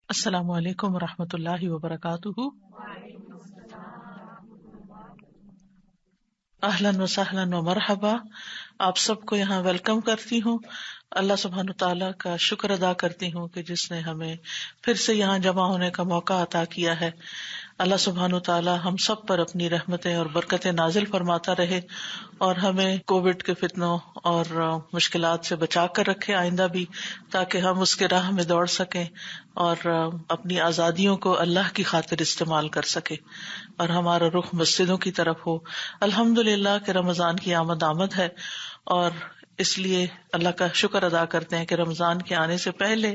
السلام علیکم ورحمۃ اللہ وبرکاتہ۔ اہلاً و سہلاً و مرحبا، آپ سب کو یہاں ویلکم کرتی ہوں۔ اللہ سبحانہ تعالیٰ کا شکر ادا کرتی ہوں کہ جس نے ہمیں پھر سے یہاں جمع ہونے کا موقع عطا کیا ہے۔ اللہ سبحانہ تعالیٰ ہم سب پر اپنی رحمتیں اور برکتیں نازل فرماتا رہے اور ہمیں کووڈ کے فتنوں اور مشکلات سے بچا کر رکھے آئندہ بھی، تاکہ ہم اس کے راہ میں دوڑ سکیں اور اپنی آزادیوں کو اللہ کی خاطر استعمال کر سکیں اور ہمارا رخ مسجدوں کی طرف ہو۔ الحمدللہ کہ رمضان کی آمد ہے اور اس لیے اللہ کا شکر ادا کرتے ہیں کہ رمضان کے آنے سے پہلے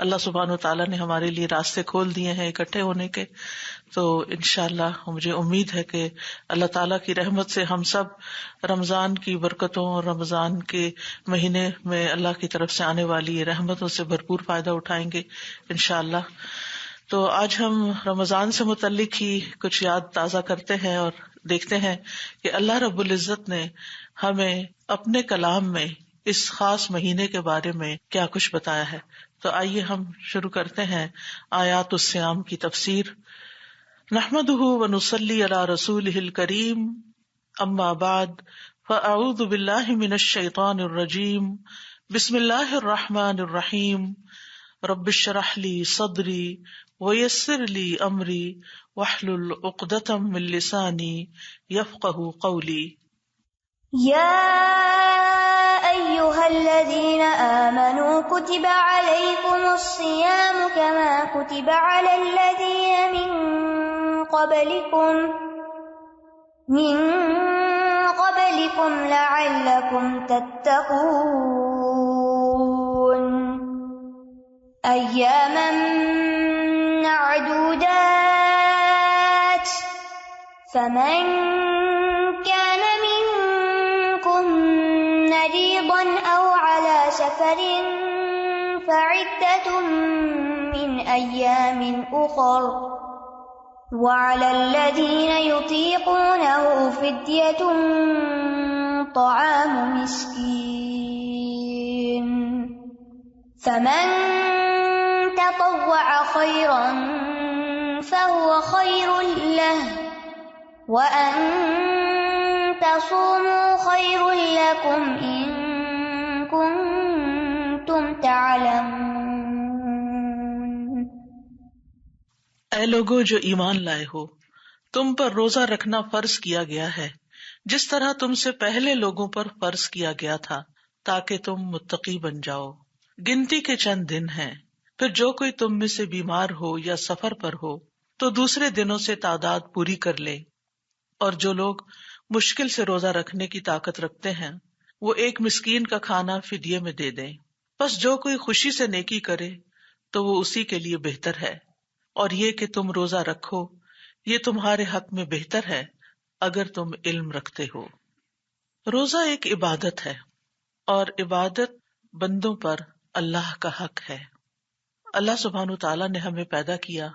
اللہ سبحانہ تعالیٰ نے ہمارے لیے راستے کھول دیے ہیں اکٹھے ہونے کے۔ تو انشاءاللہ مجھے امید ہے کہ اللہ تعالیٰ کی رحمت سے ہم سب رمضان کی برکتوں اور رمضان کے مہینے میں اللہ کی طرف سے آنے والی رحمتوں سے بھرپور فائدہ اٹھائیں گے انشاءاللہ۔ تو آج ہم رمضان سے متعلق ہی کچھ یاد تازہ کرتے ہیں اور دیکھتے ہیں کہ اللہ رب العزت نے ہمیں اپنے کلام میں اس خاص مہینے کے بارے میں کیا کچھ بتایا ہے۔ تو آئیے ہم شروع کرتے ہیں آیات الصیام کی تفسیر۔ نحمدہ ونصلی علی رسولہ الکریم، اما بعد فاعوذ باللہ من الشیطان الرجیم، بسم اللہ الرحمن الرحیم، رب اشرح لی صدری ویسر لی امری واحلل عقدۃ من لسانی یفقہوا قولی۔ یا ایہا الذین آمنوا کتب علیکم الصیام کما کتب علی الذین من قبلکم لعلکم تتقون ایاما معدودات، فمن كان منكم مريضا أو على سفر فعدة من أيام أخر، وعلى الذين يطيقونه فدية طعام مسكين، فمن تطوع خيرا فهو خير له، وَأَن تَصُومُوا خَيْرٌ لَكُمْ إِن كُنتُمْ تَعْلَمُونَ۔ اے لوگو جو ایمان لائے ہو، تم پر روزہ رکھنا فرض کیا گیا ہے جس طرح تم سے پہلے لوگوں پر فرض کیا گیا تھا، تاکہ تم متقی بن جاؤ۔ گنتی کے چند دن ہیں، پھر جو کوئی تم میں سے بیمار ہو یا سفر پر ہو تو دوسرے دنوں سے تعداد پوری کر لے، اور جو لوگ مشکل سے روزہ رکھنے کی طاقت رکھتے ہیں وہ ایک مسکین کا کھانا فدیے میں دے دیں۔ بس جو کوئی خوشی سے نیکی کرے تو وہ اسی کے لیے بہتر ہے، اور یہ کہ تم روزہ رکھو یہ تمہارے حق میں بہتر ہے اگر تم علم رکھتے ہو۔ روزہ ایک عبادت ہے اور عبادت بندوں پر اللہ کا حق ہے۔ اللہ سبحانہ تعالیٰ نے ہمیں پیدا کیا،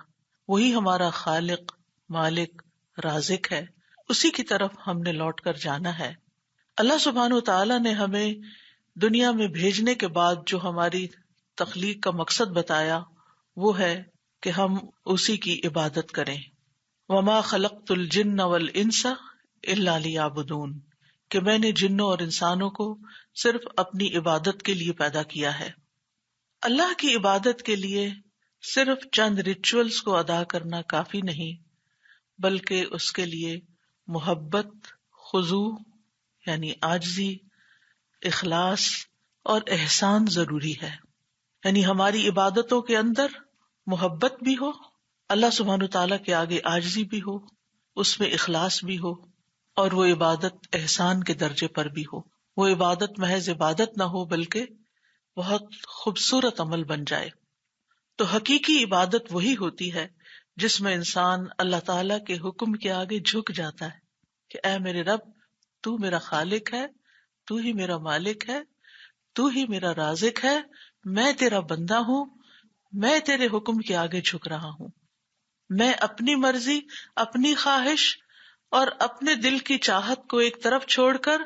وہی ہمارا خالق، مالک، رازق ہے، اسی کی طرف ہم نے لوٹ کر جانا ہے۔ اللہ سبحانہ تعالیٰ نے ہمیں دنیا میں بھیجنے کے بعد جو ہماری تخلیق کا مقصد بتایا وہ ہے کہ ہم اسی کی عبادت کریں۔ وما خلقت الجن والانس الا لیعبدون، کہ میں نے جنوں اور انسانوں کو صرف اپنی عبادت کے لیے پیدا کیا ہے۔ اللہ کی عبادت کے لیے صرف چند ریچولز کو ادا کرنا کافی نہیں، بلکہ اس کے لیے محبت، خضوع یعنی عاجزی، اخلاص اور احسان ضروری ہے۔ یعنی ہماری عبادتوں کے اندر محبت بھی ہو، اللہ سبحانہ تعالیٰ کے آگے عاجزی بھی ہو، اس میں اخلاص بھی ہو، اور وہ عبادت احسان کے درجے پر بھی ہو۔ وہ عبادت محض عبادت نہ ہو بلکہ بہت خوبصورت عمل بن جائے۔ تو حقیقی عبادت وہی ہوتی ہے جس میں انسان اللہ تعالیٰ کے حکم کے آگے جھک جاتا ہے کہ اے میرے رب، تو میرا خالق ہے، تو ہی میرا مالک ہے، تو ہی میرا رازق ہے، میں تیرا بندہ ہوں، میں تیرے حکم کے آگے جھک رہا ہوں، میں اپنی مرضی، اپنی خواہش اور اپنے دل کی چاہت کو ایک طرف چھوڑ کر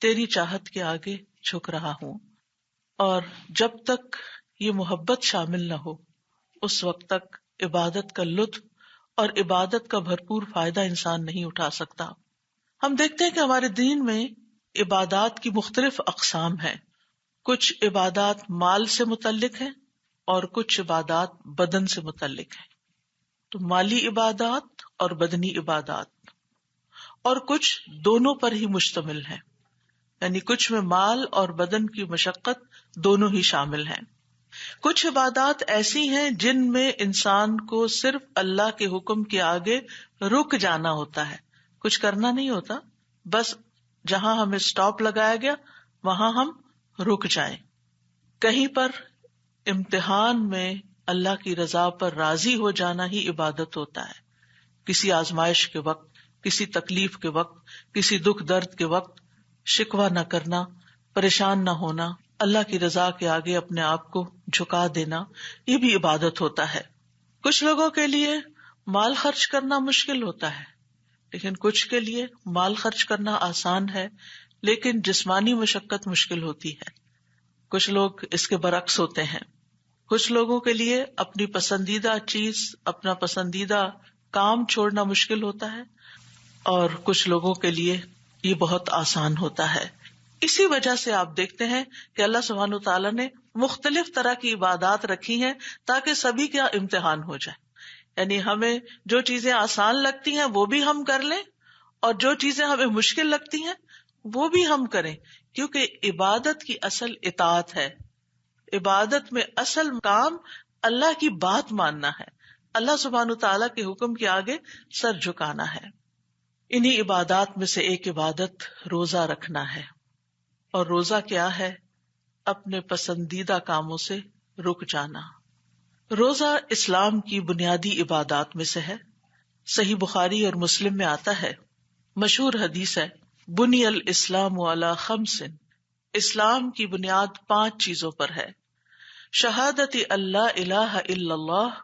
تیری چاہت کے آگے جھک رہا ہوں۔ اور جب تک یہ محبت شامل نہ ہو اس وقت تک عبادت کا لطف اور عبادت کا بھرپور فائدہ انسان نہیں اٹھا سکتا۔ ہم دیکھتے ہیں کہ ہمارے دین میں عبادات کی مختلف اقسام ہیں۔ کچھ عبادات مال سے متعلق ہیں اور کچھ عبادات بدن سے متعلق ہیں۔ تو مالی عبادات اور بدنی عبادات، اور کچھ دونوں پر ہی مشتمل ہیں، یعنی کچھ میں مال اور بدن کی مشقت دونوں ہی شامل ہیں۔ کچھ عبادات ایسی ہیں جن میں انسان کو صرف اللہ کے حکم کے آگے رک جانا ہوتا ہے، کچھ کرنا نہیں ہوتا، بس جہاں ہمیں سٹاپ لگایا گیا وہاں ہم رک جائیں۔ کہیں پر امتحان میں اللہ کی رضا پر راضی ہو جانا ہی عبادت ہوتا ہے، کسی آزمائش کے وقت، کسی تکلیف کے وقت، کسی دکھ درد کے وقت شکوہ نہ کرنا، پریشان نہ ہونا، اللہ کی رضا کے آگے اپنے آپ کو جھکا دینا، یہ بھی عبادت ہوتا ہے۔ کچھ لوگوں کے لیے مال خرچ کرنا مشکل ہوتا ہے، لیکن کچھ کے لیے مال خرچ کرنا آسان ہے، لیکن جسمانی مشقت مشکل ہوتی ہے۔ کچھ لوگ اس کے برعکس ہوتے ہیں۔ کچھ لوگوں کے لیے اپنی پسندیدہ چیز، اپنا پسندیدہ کام چھوڑنا مشکل ہوتا ہے، اور کچھ لوگوں کے لیے یہ بہت آسان ہوتا ہے۔ اسی وجہ سے آپ دیکھتے ہیں کہ اللہ سبحانہ وتعالیٰ نے مختلف طرح کی عبادات رکھی ہیں تاکہ سبھی کا امتحان ہو جائے، یعنی ہمیں جو چیزیں آسان لگتی ہیں وہ بھی ہم کر لیں، اور جو چیزیں ہمیں مشکل لگتی ہیں وہ بھی ہم کریں، کیونکہ عبادت کی اصل اطاعت ہے۔ عبادت میں اصل کام اللہ کی بات ماننا ہے، اللہ سبحانہ وتعالیٰ کے حکم کے آگے سر جھکانا ہے۔ انہی عبادات میں سے ایک عبادت روزہ رکھنا ہے، اور روزہ کیا ہے؟ اپنے پسندیدہ کاموں سے رک جانا۔ روزہ اسلام کی بنیادی عبادات میں سے ہے۔ صحیح بخاری اور مسلم میں آتا ہے، مشہور حدیث ہے، بنی الاسلام علی خمس، اسلام کی بنیاد 5 چیزوں پر ہے، شہادت اللہ الہ الا اللہ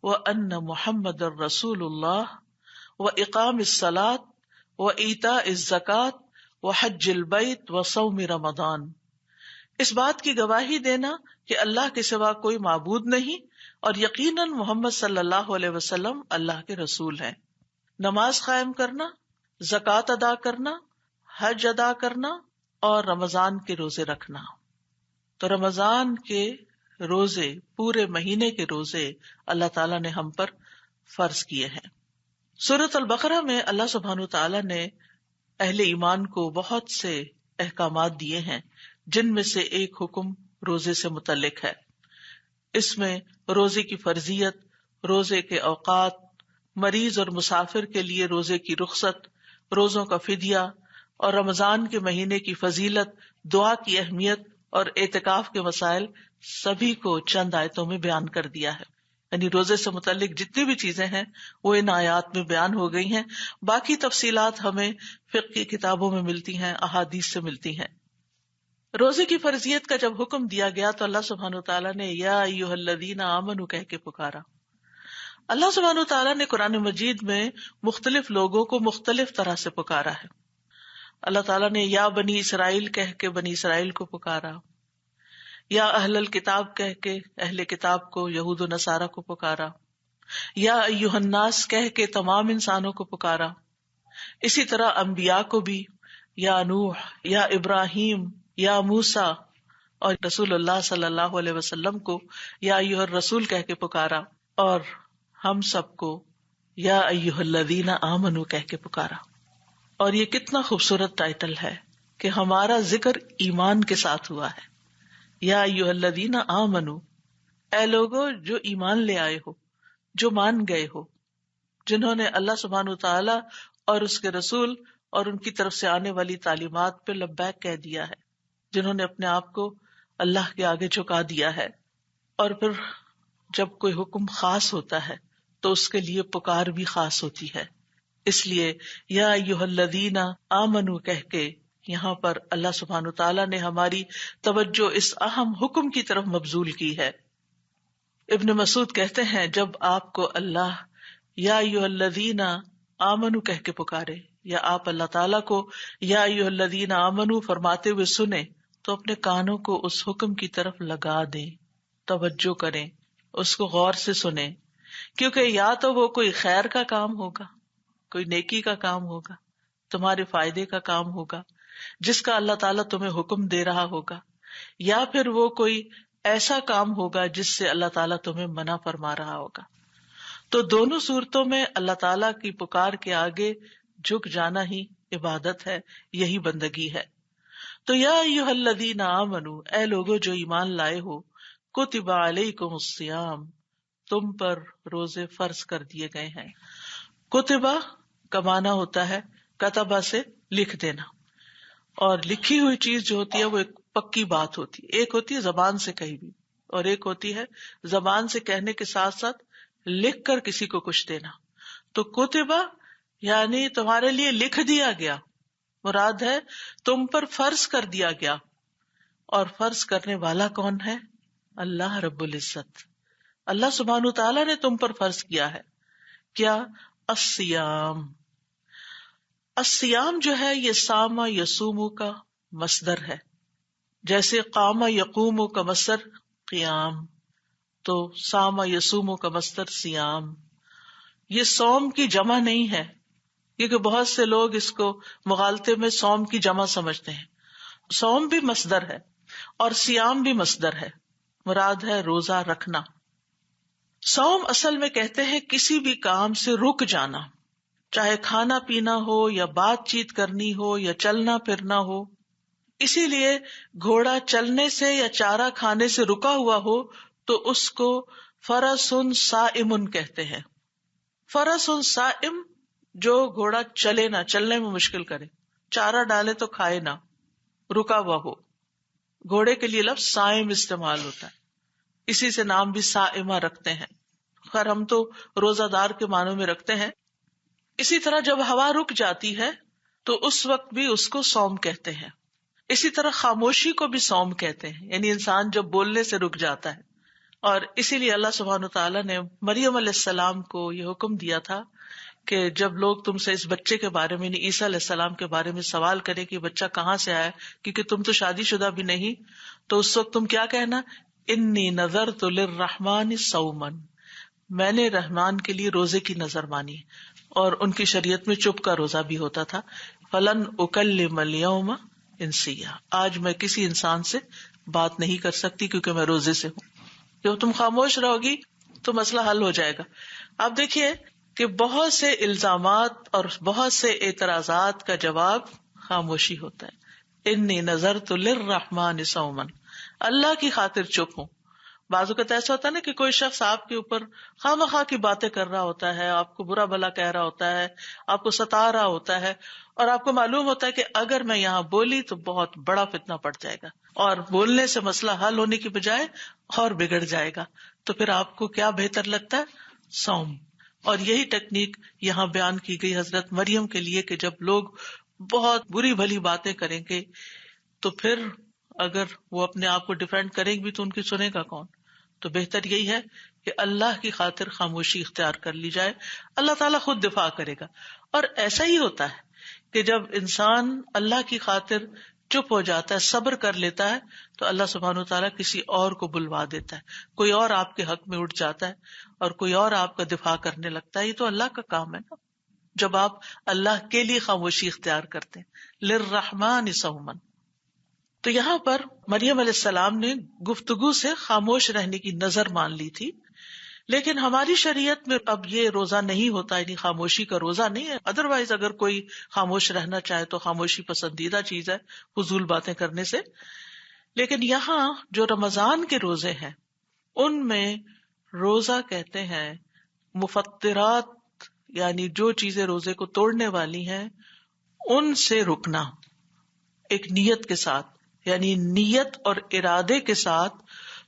وان محمد الرسول اللہ واقام الصلاۃ وایتاء الزکوٰۃ وحج البیت وصوم رمضان۔ اس بات کی گواہی دینا کہ اللہ کے سوا کوئی معبود نہیں، اور یقیناً محمد صلی اللہ علیہ وسلم اللہ کے رسول ہیں، نماز قائم کرنا، زکوٰۃ ادا کرنا، حج ادا کرنا، اور رمضان کے روزے رکھنا۔ تو رمضان کے روزے، پورے مہینے کے روزے اللہ تعالیٰ نے ہم پر فرض کیے ہیں۔ سورۃ البقرہ میں اللہ سبحانہ تعالیٰ نے اہل ایمان کو بہت سے احکامات دیے ہیں، جن میں سے ایک حکم روزے سے متعلق ہے۔ اس میں روزے کی فرضیت، روزے کے اوقات، مریض اور مسافر کے لیے روزے کی رخصت، روزوں کا فدیہ، اور رمضان کے مہینے کی فضیلت، دعا کی اہمیت اور اعتکاف کے مسائل سبھی کو چند آیتوں میں بیان کر دیا ہے۔ یعنی روزے سے متعلق جتنی بھی چیزیں ہیں وہ ان آیات میں بیان ہو گئی ہیں، باقی تفصیلات ہمیں فقہ کی کتابوں میں ملتی ہیں، احادیث سے ملتی ہیں۔ روزے کی فرضیت کا جب حکم دیا گیا تو اللہ سبحانہ وتعالیٰ نے یا ایھا الذین آمنوا کہہ کے پکارا۔ اللہ سبحانہ وتعالیٰ نے قرآن مجید میں مختلف لوگوں کو مختلف طرح سے پکارا ہے۔ اللہ تعالیٰ نے یا بنی اسرائیل کہہ کے بنی اسرائیل کو پکارا، یا اہل الکتاب کہہ کے اہل کتاب کو، یہود و نصارہ کو پکارا، یا ایھا الناس کہہ کے تمام انسانوں کو پکارا۔ اسی طرح انبیاء کو بھی یا نوح، یا ابراہیم، یا موسیٰ، اور رسول اللہ صلی اللہ علیہ وسلم کو یا ایھا الرسول کہہ کے پکارا، اور ہم سب کو یا ایھا الذین آمنوا کہہ کے پکارا۔ اور یہ کتنا خوبصورت ٹائٹل ہے کہ ہمارا ذکر ایمان کے ساتھ ہوا ہے۔ یا ایھا الذین آمنوا، اے لوگو جو ایمان لے آئے ہو، جو مان گئے ہو، جنہوں نے اللہ سبحانہ وتعالی اور اس کے رسول اور ان کی طرف سے آنے والی تعلیمات پہ لبیک کہہ دیا ہے، جنہوں نے اپنے آپ کو اللہ کے آگے جھکا دیا ہے۔ اور پھر جب کوئی حکم خاص ہوتا ہے تو اس کے لیے پکار بھی خاص ہوتی ہے، اس لیے یا ایھا الذین آمنوا کہہ کے یہاں پر اللہ سبحانہ تعالیٰ نے ہماری توجہ اس اہم حکم کی طرف مبذول کی ہے۔ ابن مسعود کہتے ہیں جب آپ کو اللہ یا ایھا الذین آمنوا کہہ کے پکارے، یا آپ اللہ تعالیٰ کو یا ایھا الذین آمنوا فرماتے ہوئے سنیں تو اپنے کانوں کو اس حکم کی طرف لگا دیں، توجہ کریں، اس کو غور سے سنیں، کیونکہ یا تو وہ کوئی خیر کا کام ہوگا، کوئی نیکی کا کام ہوگا، تمہارے فائدے کا کام ہوگا جس کا اللہ تعالیٰ تمہیں حکم دے رہا ہوگا، یا پھر وہ کوئی ایسا کام ہوگا جس سے اللہ تعالیٰ تمہیں منع فرما رہا ہوگا۔ تو دونوں صورتوں میں اللہ تعالیٰ کی پکار کے آگے جھک جانا ہی عبادت ہے، یہی بندگی ہے۔ تو یا ایھا الذین آمنوا، اے لوگو جو ایمان لائے ہو، کتب علیکم الصیام، تم پر روزے فرض کر دیے گئے ہیں۔ کتبہ کا معنی ہوتا ہے کتبہ سے لکھ دینا، اور لکھی ہوئی چیز جو ہوتی ہے وہ ایک پکی بات ہوتی ہے۔ ایک ہوتی ہے زبان سے کہی بھی، اور ایک ہوتی ہے زبان سے کہنے کے ساتھ ساتھ لکھ کر کسی کو کچھ دینا۔ تو کتبہ یعنی تمہارے لیے لکھ دیا گیا، مراد ہے تم پر فرض کر دیا گیا، اور فرض کرنے والا کون ہے؟ اللہ رب العزت۔ اللہ سبحانہ تعالیٰ نے تم پر فرض کیا ہے کیا؟ الصیام۔ الصیام جو ہے یہ سامہ یصوم کا مصدر ہے، جیسے قامہ یقوم کا مصدر قیام، تو سامہ یصوم کا مصدر صیام۔ یہ صوم کی جمع نہیں ہے، کیونکہ بہت سے لوگ اس کو مغالطے میں صوم کی جمع سمجھتے ہیں۔ صوم بھی مصدر ہے اور صیام بھی مصدر ہے، مراد ہے روزہ رکھنا۔ صوم اصل میں کہتے ہیں کسی بھی کام سے رک جانا، چاہے کھانا پینا ہو یا بات چیت کرنی ہو یا چلنا پھرنا ہو۔ اسی لیے گھوڑا چلنے سے یا چارہ کھانے سے رکا ہوا ہو تو اس کو فرس صائم کہتے ہیں۔ فرس صائم، جو گھوڑا چلے نہ، چلنے میں مشکل کرے، چارہ ڈالے تو کھائے نہ، رکا ہوا ہو، گھوڑے کے لیے لفظ صائم استعمال ہوتا ہے، اسی سے نام بھی صائمہ رکھتے ہیں۔ خیر ہم تو روزہ دار کے معنوں میں رکھتے ہیں۔ اسی طرح جب ہوا رک جاتی ہے تو اس وقت بھی اس کو صوم کہتے ہیں۔ اسی طرح خاموشی کو بھی صوم کہتے ہیں، یعنی انسان جب بولنے سے رک جاتا ہے۔ اور اسی لیے اللہ سبحانہ تعالیٰ نے مریم علیہ السلام کو یہ حکم دیا تھا کہ جب لوگ تم سے اس بچے کے بارے میں، یعنی عیسیٰ علیہ السلام کے بارے میں سوال کریں کہ بچہ کہاں سے آیا، کیونکہ تم تو شادی شدہ بھی نہیں، تو اس وقت تم کیا کہنا؟ انی نذرت للرحمن صوما، میں نے رحمان کے لیے روزے کی نظر مانی۔ اور ان کی شریعت میں چپ کا روزہ بھی ہوتا تھا۔ فلن اکلم اليوم انسیا، آج میں کسی انسان سے بات نہیں کر سکتی کیونکہ میں روزے سے ہوں۔ جب تم خاموش رہو گی تو مسئلہ حل ہو جائے گا۔ اب دیکھیے کہ بہت سے الزامات اور بہت سے اعتراضات کا جواب خاموشی ہوتا ہے۔ انی نذرت للرحمن صوما، اللہ کی خاطر چپ ہوں۔ بعض اوقات ایسا ہوتا ہے نا کہ کوئی شخص آپ کے اوپر خواہ مخواہ کی باتیں کر رہا ہوتا ہے، آپ کو برا بھلا کہہ رہا ہوتا ہے، آپ کو ستا رہا ہوتا ہے، اور آپ کو معلوم ہوتا ہے کہ اگر میں یہاں بولی تو بہت بڑا فتنہ پڑ جائے گا، اور بولنے سے مسئلہ حل ہونے کی بجائے اور بگڑ جائے گا، تو پھر آپ کو کیا بہتر لگتا ہے؟ صوم۔ اور یہی ٹیکنیک یہاں بیان کی گئی حضرت مریم کے لیے کہ جب لوگ بہت بری بھلی باتیں کریں گے تو پھر اگر وہ اپنے آپ کو ڈیفینڈ کریں بھی تو ان کی سنے گا کون؟ تو بہتر یہی ہے کہ اللہ کی خاطر خاموشی اختیار کر لی جائے، اللہ تعالیٰ خود دفاع کرے گا۔ اور ایسا ہی ہوتا ہے کہ جب انسان اللہ کی خاطر چپ ہو جاتا ہے، صبر کر لیتا ہے، تو اللہ سبحانہ وتعالیٰ کسی اور کو بلوا دیتا ہے، کوئی اور آپ کے حق میں اٹھ جاتا ہے اور کوئی اور آپ کا دفاع کرنے لگتا ہے۔ یہ تو اللہ کا کام ہے نا، جب آپ اللہ کے لیے خاموشی اختیار کرتے ہیں۔ للرحمن صوما، تو یہاں پر مریم علیہ السلام نے گفتگو سے خاموش رہنے کی نظر مان لی تھی، لیکن ہماری شریعت میں اب یہ روزہ نہیں ہوتا، یعنی خاموشی کا روزہ نہیں ہے۔ ادروائز اگر کوئی خاموش رہنا چاہے تو خاموشی پسندیدہ چیز ہے فضول باتیں کرنے سے، لیکن یہاں جو رمضان کے روزے ہیں ان میں روزہ کہتے ہیں مفطرات، یعنی جو چیزیں روزے کو توڑنے والی ہیں ان سے رکنا، ایک نیت کے ساتھ، یعنی نیت اور ارادے کے ساتھ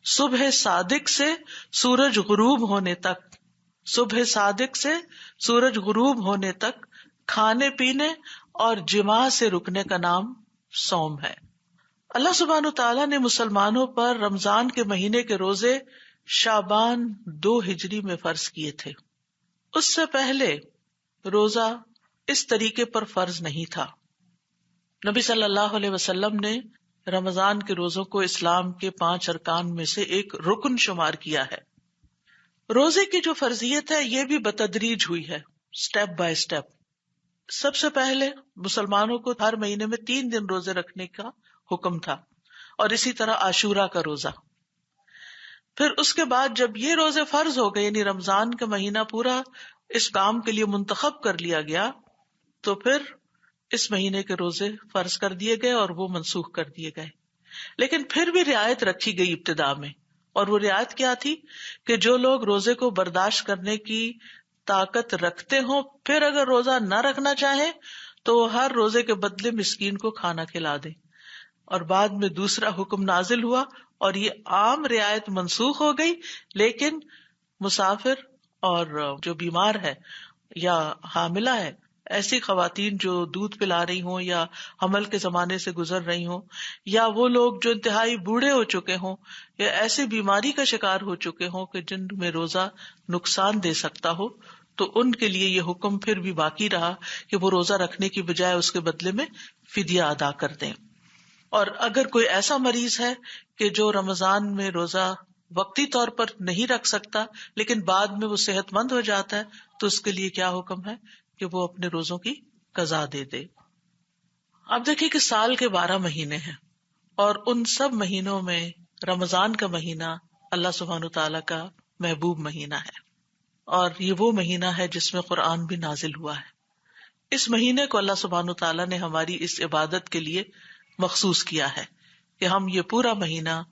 صبح صادق سے سورج غروب ہونے تک، صبح صادق سے سورج غروب ہونے تک کھانے پینے اور جماع سے رکنے کا نام صوم ہے۔ اللہ سبحانہ تعالیٰ نے مسلمانوں پر رمضان کے مہینے کے روزے شعبان 2 ہجری میں فرض کیے تھے۔ اس سے پہلے روزہ اس طریقے پر فرض نہیں تھا۔ نبی صلی اللہ علیہ وسلم نے رمضان کے روزوں کو اسلام کے 5 ارکان میں سے ایک رکن شمار کیا ہے۔ روزے کی جو فرضیت ہے یہ بھی بتدریج ہوئی ہے، سٹیپ بائی سٹیپ. سب سے پہلے مسلمانوں کو ہر مہینے میں 3 دن روزے رکھنے کا حکم تھا، اور اسی طرح عاشورہ کا روزہ. پھر اس کے بعد جب یہ روزے فرض ہو گئے، یعنی رمضان کا مہینہ پورا اس کام کے لیے منتخب کر لیا گیا، تو پھر اس مہینے کے روزے فرض کر دیے گئے اور وہ منسوخ کر دیے گئے. لیکن پھر بھی رعایت رکھی گئی ابتدا میں، اور وہ رعایت کیا تھی کہ جو لوگ روزے کو برداشت کرنے کی طاقت رکھتے ہوں، پھر اگر روزہ نہ رکھنا چاہیں تو وہ ہر روزے کے بدلے مسکین کو کھانا کھلا دیں. اور بعد میں دوسرا حکم نازل ہوا اور یہ عام رعایت منسوخ ہو گئی، لیکن مسافر اور جو بیمار ہے یا حاملہ ہے، ایسی خواتین جو دودھ پلا رہی ہوں یا حمل کے زمانے سے گزر رہی ہوں، یا وہ لوگ جو انتہائی بوڑھے ہو چکے ہوں یا ایسی بیماری کا شکار ہو چکے ہوں کہ جن میں روزہ نقصان دے سکتا ہو، تو ان کے لیے یہ حکم پھر بھی باقی رہا کہ وہ روزہ رکھنے کی بجائے اس کے بدلے میں فدیہ ادا کر دیں. اور اگر کوئی ایسا مریض ہے کہ جو رمضان میں روزہ وقتی طور پر نہیں رکھ سکتا لیکن بعد میں وہ صحت مند ہو جاتا ہے، تو اس کے لیے کیا حکم ہے کہ وہ اپنے روزوں کی قضا دے دے. اب دیکھیں کہ سال کے 12 مہینے ہیں، اور ان سب مہینوں میں رمضان کا مہینہ اللہ سبحانہ تعالیٰ کا محبوب مہینہ ہے، اور یہ وہ مہینہ ہے جس میں قرآن بھی نازل ہوا ہے. اس مہینے کو اللہ سبحانہ تعالیٰ نے ہماری اس عبادت کے لیے مخصوص کیا ہے کہ ہم یہ پورا مہینہ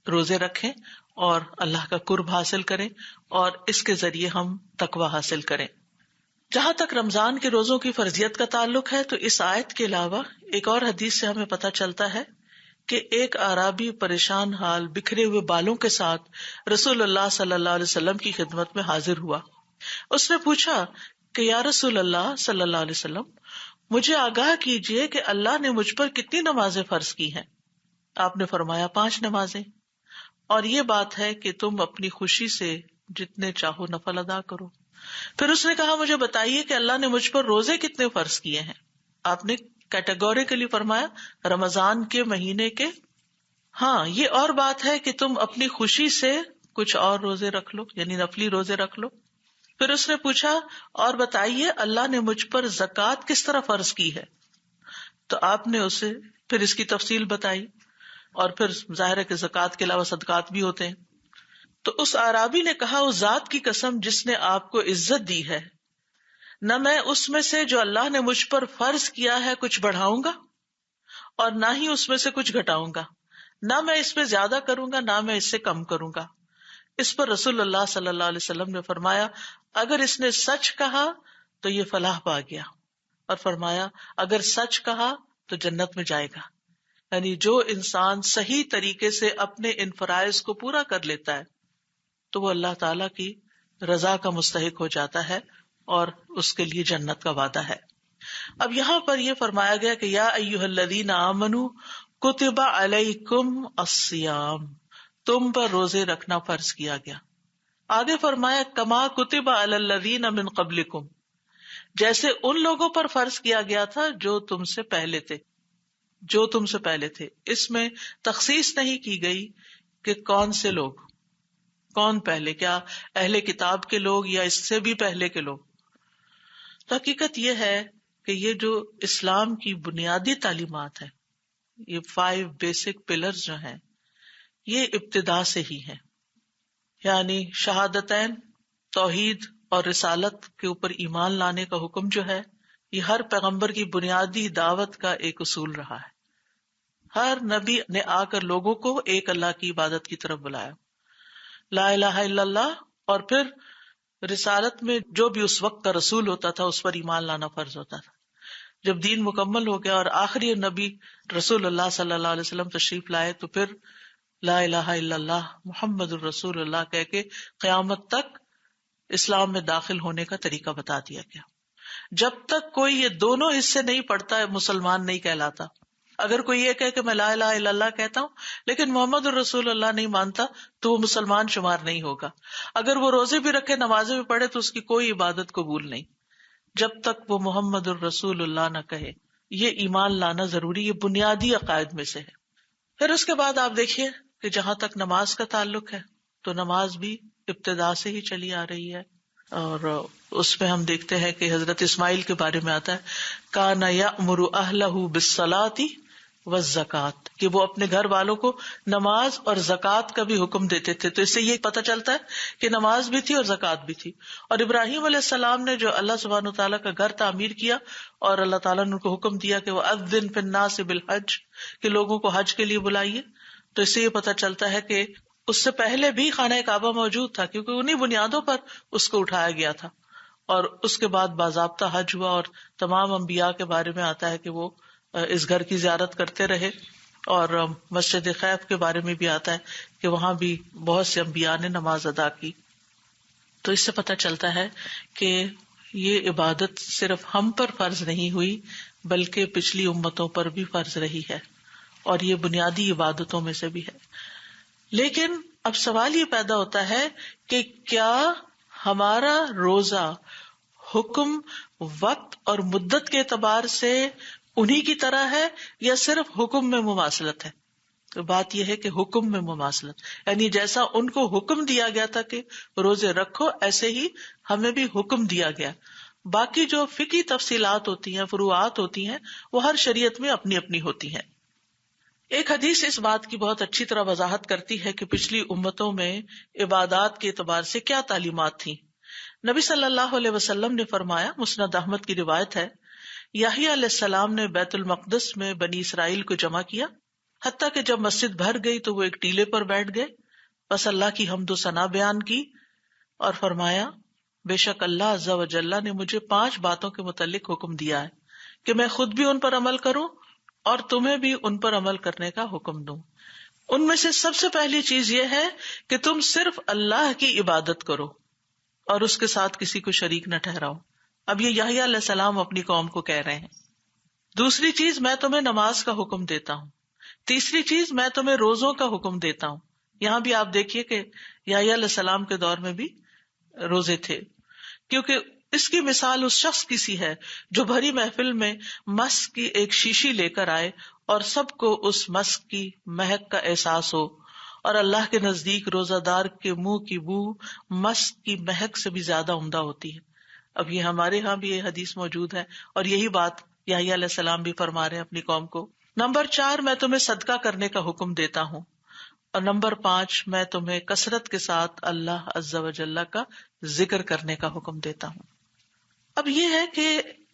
روزے رکھیں اور اللہ کا قرب حاصل کریں، اور اس کے ذریعے ہم تقویٰ حاصل کریں. جہاں تک رمضان کے روزوں کی فرضیت کا تعلق ہے، تو اس آیت کے علاوہ ایک اور حدیث سے ہمیں پتہ چلتا ہے کہ ایک اعرابی پریشان حال بکھرے ہوئے بالوں کے ساتھ رسول اللہ صلی اللہ علیہ وسلم کی خدمت میں حاضر ہوا. اس نے پوچھا کہ یا رسول اللہ صلی اللہ علیہ وسلم، مجھے آگاہ کیجئے کہ اللہ نے مجھ پر کتنی نمازیں فرض کی ہیں؟ آپ نے فرمایا 5 نمازیں، اور یہ بات ہے کہ تم اپنی خوشی سے جتنے چاہو نفل ادا کرو. پھر اس نے کہا مجھے بتائیے کہ اللہ نے مجھ پر روزے کتنے فرض کیے ہیں؟ آپ نے کیٹیگوریکلی فرمایا رمضان کے مہینے کے. ہاں، یہ اور بات ہے کہ تم اپنی خوشی سے کچھ اور روزے رکھ لو، یعنی نفلی روزے رکھ لو. پھر اس نے پوچھا اور بتائیے اللہ نے مجھ پر زکوٰۃ کس طرح فرض کی ہے؟ تو آپ نے اسے پھر اس کی تفصیل بتائی، اور پھر ظاہر ہے کہ زکوٰۃ کے علاوہ صدقات بھی ہوتے ہیں. تو اس اعرابی نے کہا اس ذات کی قسم جس نے آپ کو عزت دی ہے، نہ میں اس میں سے جو اللہ نے مجھ پر فرض کیا ہے کچھ بڑھاؤں گا، اور نہ ہی اس میں سے کچھ گھٹاؤں گا، نہ میں اس میں زیادہ کروں گا نہ میں اس سے کم کروں گا. اس پر رسول اللہ صلی اللہ علیہ وسلم نے فرمایا اگر اس نے سچ کہا تو یہ فلاح پا گیا، اور فرمایا اگر سچ کہا تو جنت میں جائے گا. یعنی جو انسان صحیح طریقے سے اپنے ان فرائض کو پورا کر لیتا ہے تو وہ اللہ تعالیٰ کی رضا کا مستحق ہو جاتا ہے اور اس کے لیے جنت کا وعدہ ہے. اب یہاں پر یہ فرمایا گیا کہ یا ایھا الذین آمنوا کتب علیکم الصیام، تم پر روزے رکھنا فرض کیا گیا. آگے فرمایا کما کتب علی الذین من قبلکم، جیسے ان لوگوں پر فرض کیا گیا تھا جو تم سے پہلے تھے. اس میں تخصیص نہیں کی گئی کہ کون سے لوگ، کون پہلے، کیا اہل کتاب کے لوگ یا اس سے بھی پہلے کے لوگ. تو حقیقت یہ ہے کہ یہ جو اسلام کی بنیادی تعلیمات ہیں، یہ 5 بیسک پلرز جو ہیں، یہ ابتدا سے ہی ہیں. یعنی شہادتین، توحید اور رسالت کے اوپر ایمان لانے کا حکم جو ہے، یہ ہر پیغمبر کی بنیادی دعوت کا ایک اصول رہا ہے. ہر نبی نے آ کر لوگوں کو ایک اللہ کی عبادت کی طرف بلایا، لا الہ الا اللہ، اور پھر رسالت میں جو بھی اس وقت کا رسول ہوتا تھا اس پر ایمان لانا فرض ہوتا تھا. جب دین مکمل ہو گیا اور آخری نبی رسول اللہ صلی اللہ علیہ وسلم تشریف لائے تو پھر لا الہ الا اللہ محمد الرسول اللہ کہہ کے قیامت تک اسلام میں داخل ہونے کا طریقہ بتا دیا گیا. جب تک کوئی یہ دونوں حصے نہیں پڑھتا مسلمان نہیں کہلاتا. اگر کوئی یہ کہے کہ میں لا الہ الا اللہ کہتا ہوں لیکن محمد الرسول اللہ نہیں مانتا تو وہ مسلمان شمار نہیں ہوگا. اگر وہ روزے بھی رکھے نمازیں بھی پڑھے تو اس کی کوئی عبادت قبول نہیں جب تک وہ محمد الرسول اللہ نہ کہے. یہ ایمان لانا ضروری، یہ بنیادی عقائد میں سے ہے. پھر اس کے بعد آپ دیکھیے کہ جہاں تک نماز کا تعلق ہے تو نماز بھی ابتدا سے ہی چلی آ رہی ہے. اور اس میں ہم دیکھتے ہیں کہ حضرت اسماعیل کے بارے میں آتا ہے کان یأمر اہلہ بالصلاۃ والزکوٰۃ، کہ وہ اپنے گھر والوں کو نماز اور زکوٰۃ کا بھی حکم دیتے تھے. تو اس سے یہ پتہ چلتا ہے کہ نماز بھی تھی اور زکوٰۃ بھی تھی. اور ابراہیم علیہ السلام نے جو اللہ سبحانہ تعالیٰ کا گھر تعمیر کیا اور اللہ تعالیٰ نے ان کو حکم دیا کہ وہ اذن فی الناس بالحج، کہ لوگوں کو حج کے لیے بلائیے. تو اس سے یہ پتہ چلتا ہے کہ اس سے پہلے بھی خانہ کعبہ موجود تھا، کیونکہ انہی بنیادوں پر اس کو اٹھایا گیا تھا. اور اس کے بعد باضابطہ حج ہوا، اور تمام انبیاء کے بارے میں آتا ہے کہ وہ اس گھر کی زیارت کرتے رہے. اور مسجد خیف کے بارے میں بھی آتا ہے کہ وہاں بھی بہت سے انبیاء نے نماز ادا کی. تو اس سے پتہ چلتا ہے کہ یہ عبادت صرف ہم پر فرض نہیں ہوئی بلکہ پچھلی امتوں پر بھی فرض رہی ہے، اور یہ بنیادی عبادتوں میں سے بھی ہے. لیکن اب سوال یہ پیدا ہوتا ہے کہ کیا ہمارا روزہ حکم، وقت اور مدت کے اعتبار سے انہی کی طرح ہے یا صرف حکم میں مماثلت ہے؟ تو بات یہ ہے کہ حکم میں مماثلت، یعنی جیسا ان کو حکم دیا گیا تھا کہ روزے رکھو، ایسے ہی ہمیں بھی حکم دیا گیا. باقی جو فقہی تفصیلات ہوتی ہیں، فروعات ہوتی ہیں، وہ ہر شریعت میں اپنی اپنی ہوتی ہیں. ایک حدیث اس بات کی بہت اچھی طرح وضاحت کرتی ہے کہ پچھلی امتوں میں عبادات کے اعتبار سے کیا تعلیمات تھیں. نبی صلی اللہ علیہ وسلم نے فرمایا، مسند احمد کی روایت ہے، یحییٰ علیہ السلام نے بیت المقدس میں بنی اسرائیل کو جمع کیا، حتیٰ کہ جب مسجد بھر گئی تو وہ ایک ٹیلے پر بیٹھ گئے، بس اللہ کی حمد و ثنا بیان کی اور فرمایا، بے شک اللہ عز و جل نے مجھے 5 باتوں کے متعلق حکم دیا ہے کہ میں خود بھی ان پر عمل کروں اور تمہیں بھی ان پر عمل کرنے کا حکم دوں. ان میں سے سب سے پہلی چیز یہ ہے کہ تم صرف اللہ کی عبادت کرو اور اس کے ساتھ کسی کو شریک نہ ٹھہراؤ. اب یہ یحییٰ علیہ السلام اپنی قوم کو کہہ رہے ہیں. دوسری چیز، میں تمہیں نماز کا حکم دیتا ہوں. تیسری چیز، میں تمہیں روزوں کا حکم دیتا ہوں. یہاں بھی آپ دیکھیے کہ یحییٰ علیہ السلام کے دور میں بھی روزے تھے، کیونکہ اس کی مثال اس شخص کی سی ہے جو بھری محفل میں مسک کی ایک شیشی لے کر آئے اور سب کو اس مسک کی مہک کا احساس ہو، اور اللہ کے نزدیک روزہ دار کے منہ کی بو مسک کی مہک سے بھی زیادہ عمدہ ہوتی ہے. اب یہ ہمارے ہاں بھی یہ حدیث موجود ہے، اور یہی بات یحییٰ علیہ السلام بھی فرما رہے ہیں اپنی قوم کو. نمبر 4، میں تمہیں صدقہ کرنے کا حکم دیتا ہوں. اور نمبر 5، میں تمہیں کثرت کے ساتھ اللہ عز و جل کا ذکر کرنے کا حکم دیتا ہوں. اب یہ ہے کہ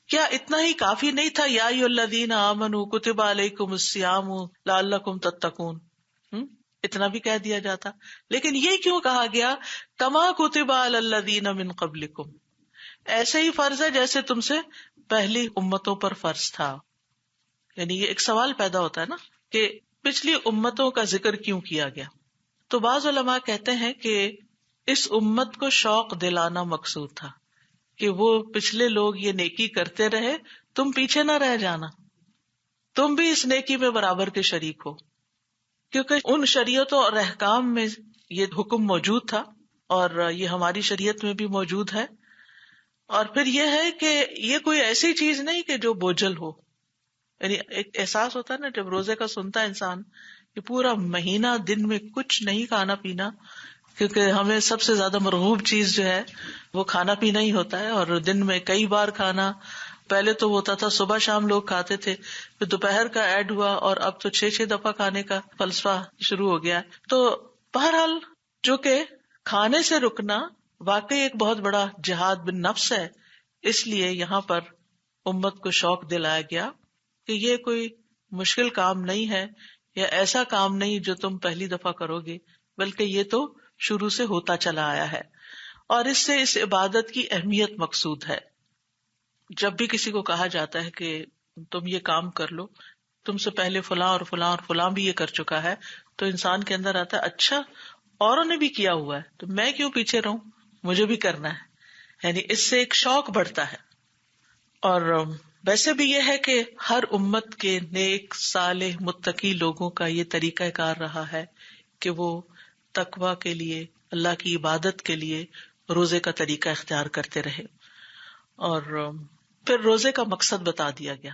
کیا اتنا ہی کافی نہیں تھا، یا ایھا الذین آمنوا کتب علیکم الصیام لعلکم تتقون، اتنا بھی کہہ دیا جاتا. لیکن یہ کیوں کہا گیا کما کتب علی الذین من قبلکم، ایسے ہی فرض ہے جیسے تم سے پہلی امتوں پر فرض تھا. یعنی یہ ایک سوال پیدا ہوتا ہے نا کہ پچھلی امتوں کا ذکر کیوں کیا گیا. تو بعض علماء کہتے ہیں کہ اس امت کو شوق دلانا مقصود تھا کہ وہ پچھلے لوگ یہ نیکی کرتے رہے، تم پیچھے نہ رہ جانا، تم بھی اس نیکی میں برابر کے شریک ہو. کیونکہ ان شریعتوں اور احکام میں یہ حکم موجود تھا اور یہ ہماری شریعت میں بھی موجود ہے. اور پھر یہ ہے کہ یہ کوئی ایسی چیز نہیں کہ جو بوجھل ہو. یعنی ایک احساس ہوتا ہے نا جب روزے کا سنتا ہے انسان کہ پورا مہینہ دن میں کچھ نہیں کھانا پینا، کیونکہ ہمیں سب سے زیادہ مرغوب چیز جو ہے وہ کھانا پینا ہی ہوتا ہے، اور دن میں کئی بار کھانا. پہلے تو ہوتا تھا صبح شام لوگ کھاتے تھے، پھر دوپہر کا ایڈ ہوا، اور اب تو 6 دفعہ کھانے کا فلسفہ شروع ہو گیا. تو بہرحال جو کہ کھانے سے رکنا واقعی ایک بہت بڑا جہاد بن نفس ہے، اس لیے یہاں پر امت کو شوق دلایا گیا کہ یہ کوئی مشکل کام نہیں ہے یا ایسا کام نہیں جو تم پہلی دفعہ کرو گے، بلکہ یہ تو شروع سے ہوتا چلا آیا ہے. اور اس سے اس عبادت کی اہمیت مقصود ہے. جب بھی کسی کو کہا جاتا ہے کہ تم یہ کام کر لو، تم سے پہلے فلاں اور فلاں اور فلاں بھی یہ کر چکا ہے، تو انسان کے اندر آتا ہے اچھا اوروں نے بھی کیا ہوا ہے تو میں کیوں پیچھے رہوں، مجھے بھی کرنا ہے. یعنی اس سے ایک شوق بڑھتا ہے. اور ویسے بھی یہ ہے کہ ہر امت کے نیک صالح متقی لوگوں کا یہ طریقہ کار رہا ہے کہ وہ تقویٰ کے لیے، اللہ کی عبادت کے لیے روزے کا طریقہ اختیار کرتے رہے. اور پھر روزے کا مقصد بتا دیا گیا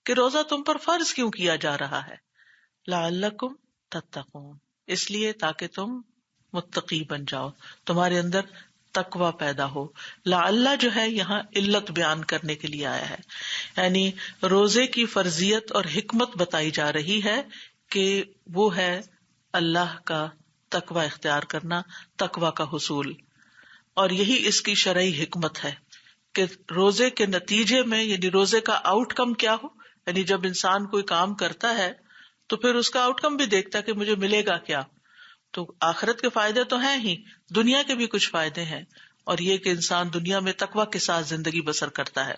کہ روزہ تم پر فرض کیوں کیا جا رہا ہے، لعلکم تتقون، اس لیے تاکہ تم متقی بن جاؤ، تمہارے اندر تقوی پیدا ہو. لعل جو ہے یہاں علت بیان کرنے کے لیے آیا ہے، یعنی روزے کی فرضیت اور حکمت بتائی جا رہی ہے کہ وہ ہے اللہ کا تقوی اختیار کرنا، تقوی کا حصول. اور یہی اس کی شرعی حکمت ہے کہ روزے کے نتیجے میں، یعنی روزے کا آؤٹ کم کیا ہو. یعنی جب انسان کوئی کام کرتا ہے تو پھر اس کا آؤٹ کم بھی دیکھتا ہے کہ مجھے ملے گا کیا. تو آخرت کے فائدے تو ہیں ہی، دنیا کے بھی کچھ فائدے ہیں، اور یہ کہ انسان دنیا میں تقوی کے ساتھ زندگی بسر کرتا ہے.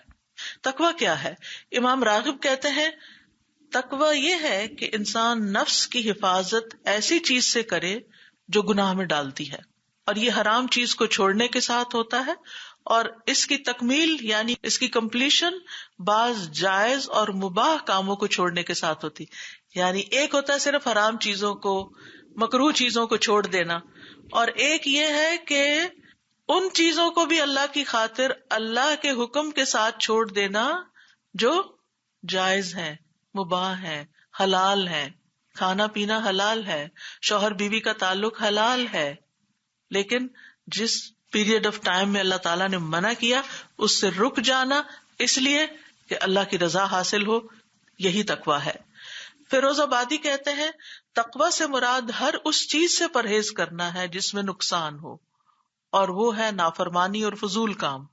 تقوی کیا ہے؟ امام راغب کہتے ہیں تقوی یہ ہے کہ انسان نفس کی حفاظت ایسی چیز سے کرے جو گناہ میں ڈالتی ہے، اور یہ حرام چیز کو چھوڑنے کے ساتھ ہوتا ہے، اور اس کی تکمیل یعنی اس کی کمپلیشن بعض جائز اور مباح کاموں کو چھوڑنے کے ساتھ ہوتی. یعنی ایک ہوتا ہے صرف حرام چیزوں کو، مکروہ چیزوں کو چھوڑ دینا، اور ایک یہ ہے کہ ان چیزوں کو بھی اللہ کی خاطر اللہ کے حکم کے ساتھ چھوڑ دینا جو جائز ہیں، مباح ہیں، حلال ہیں. کھانا پینا حلال ہے، شوہر بیوی کا تعلق حلال ہے، لیکن جس پیریڈ آف ٹائم میں اللہ تعالیٰ نے منع کیا اس سے رک جانا، اس لیے کہ اللہ کی رضا حاصل ہو، یہی تقوی ہے. فیروز آبادی کہتے ہیں تقوی سے مراد ہر اس چیز سے پرہیز کرنا ہے جس میں نقصان ہو، اور وہ ہے نافرمانی اور فضول کام.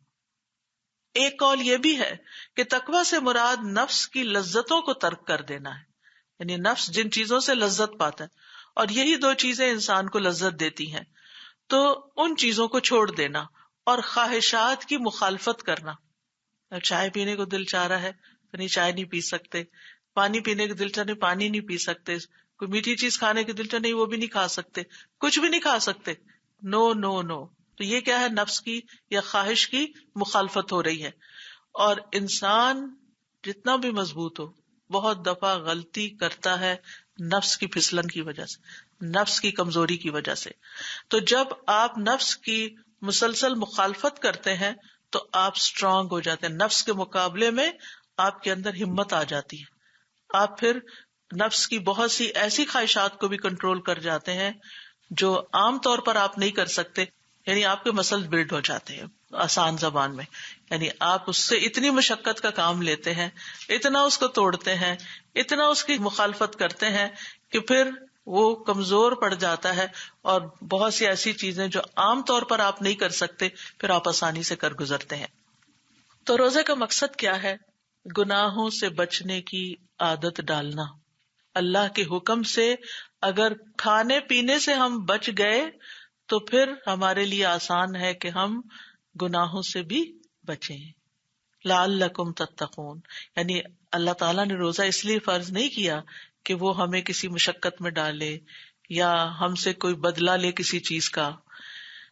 ایک قول یہ بھی ہے کہ تقوی سے مراد نفس کی لذتوں کو ترک کر دینا ہے، یعنی نفس جن چیزوں سے لذت پاتا ہے، اور یہی دو چیزیں انسان کو لذت دیتی ہیں، تو ان چیزوں کو چھوڑ دینا اور خواہشات کی مخالفت کرنا. چائے پینے کو دل چاہ رہا ہے تو نہیں، چائے نہیں پی سکتے. پانی پینے کو دل چاہ نہیں، پانی نہیں پی سکتے. کوئی میٹھی چیز کھانے کو دل چاہ نہیں، وہ بھی نہیں کھا سکتے. کچھ بھی نہیں کھا سکتے. نو نو نو. تو یہ کیا ہے؟ نفس کی یا خواہش کی مخالفت ہو رہی ہے. اور انسان جتنا بھی مضبوط ہو بہت دفعہ غلطی کرتا ہے نفس کی پھسلن کی وجہ سے، نفس کی کمزوری کی وجہ سے. تو جب آپ نفس کی مسلسل مخالفت کرتے ہیں تو آپ اسٹرانگ ہو جاتے ہیں، نفس کے مقابلے میں آپ کے اندر ہمت آ جاتی ہے. آپ پھر نفس کی بہت سی ایسی خواہشات کو بھی کنٹرول کر جاتے ہیں جو عام طور پر آپ نہیں کر سکتے. یعنی آپ کے مسل بلڈ ہو جاتے ہیں آسان زبان میں. یعنی آپ اس سے اتنی مشقت کا کام لیتے ہیں، اتنا اس کو توڑتے ہیں، اتنا اس کی مخالفت کرتے ہیں کہ پھر وہ کمزور پڑ جاتا ہے، اور بہت سی ایسی چیزیں جو عام طور پر آپ نہیں کر سکتے پھر آپ آسانی سے کر گزرتے ہیں. تو روزے کا مقصد کیا ہے؟ گناہوں سے بچنے کی عادت ڈالنا. اللہ کے حکم سے اگر کھانے پینے سے ہم بچ گئے تو پھر ہمارے لیے آسان ہے کہ ہم گناہوں سے بھی بچیں. لعلکم تتقون، یعنی اللہ تعالیٰ نے روزہ اس لیے فرض نہیں کیا کہ وہ ہمیں کسی مشقت میں ڈالے یا ہم سے کوئی بدلہ لے کسی چیز کا،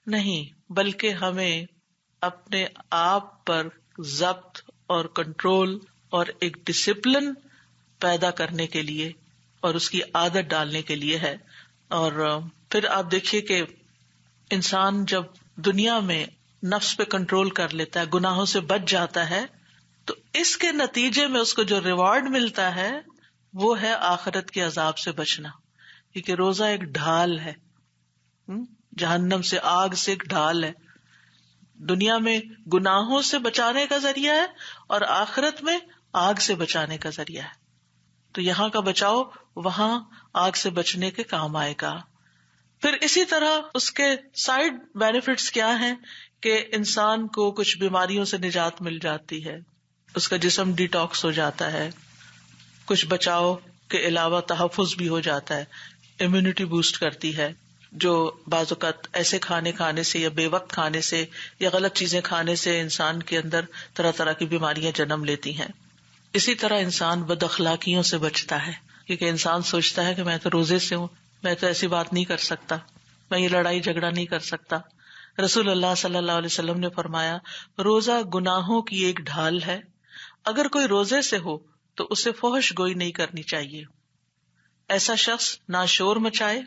نہیں، بلکہ ہمیں اپنے آپ پر ضبط اور کنٹرول اور ایک ڈسپلن پیدا کرنے کے لیے اور اس کی عادت ڈالنے کے لیے ہے. اور پھر آپ دیکھیے کہ انسان جب دنیا میں نفس پہ کنٹرول کر لیتا ہے، گناہوں سے بچ جاتا ہے، تو اس کے نتیجے میں اس کو جو ریوارڈ ملتا ہے وہ ہے آخرت کے عذاب سے بچنا. کیونکہ روزہ ایک ڈھال ہے، جہنم سے، آگ سے ایک ڈھال ہے. دنیا میں گناہوں سے بچانے کا ذریعہ ہے اور آخرت میں آگ سے بچانے کا ذریعہ ہے. تو یہاں کا بچاؤ وہاں آگ سے بچنے کے کام آئے گا. پھر اسی طرح اس کے سائیڈ بینیفٹس کیا ہیں کہ انسان کو کچھ بیماریوں سے نجات مل جاتی ہے، اس کا جسم ڈیٹاکس ہو جاتا ہے، کچھ بچاؤ کے علاوہ تحفظ بھی ہو جاتا ہے، امیونٹی بوسٹ کرتی ہے جو بعض اوقات ایسے کھانے سے یا بے وقت کھانے سے یا غلط چیزیں کھانے سے انسان کے اندر طرح طرح کی بیماریاں جنم لیتی ہیں. اسی طرح انسان بد اخلاقیوں سے بچتا ہے، کیونکہ انسان سوچتا ہے کہ میں تو روزے سے ہوں، میں تو ایسی بات نہیں کر سکتا، میں یہ لڑائی جھگڑا نہیں کر سکتا. رسول اللہ صلی اللہ علیہ وسلم نے فرمایا روزہ گناہوں کی ایک ڈھال ہے، اگر کوئی روزے سے ہو تو اسے فحش گوئی نہیں کرنی چاہیے. ایسا شخص نہ شور مچائے،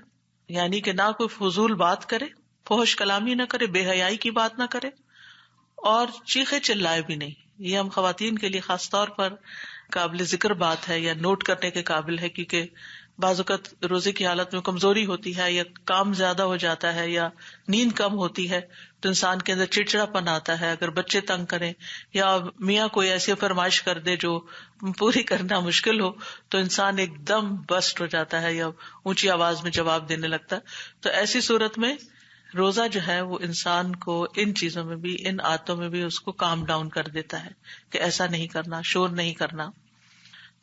یعنی کہ نہ کوئی فضول بات کرے، فحش کلامی نہ کرے، بے حیائی کی بات نہ کرے، اور چیخے چلائے بھی نہیں. یہ ہم خواتین کے لیے خاص طور پر قابل ذکر بات ہے یا نوٹ کرنے کے قابل ہے، کیونکہ بعض اوقات روزے کی حالت میں کمزوری ہوتی ہے یا کام زیادہ ہو جاتا ہے یا نیند کم ہوتی ہے تو انسان کے اندر چڑچڑاپن آتا ہے. اگر بچے تنگ کریں یا میاں کوئی ایسی فرمائش کر دے جو پوری کرنا مشکل ہو تو انسان ایک دم بسٹ ہو جاتا ہے یا اونچی آواز میں جواب دینے لگتا ہے. تو ایسی صورت میں روزہ جو ہے وہ انسان کو ان چیزوں میں بھی، ان عادتوں میں بھی اس کو کام ڈاؤن کر دیتا ہے کہ ایسا نہیں کرنا، شور نہیں کرنا.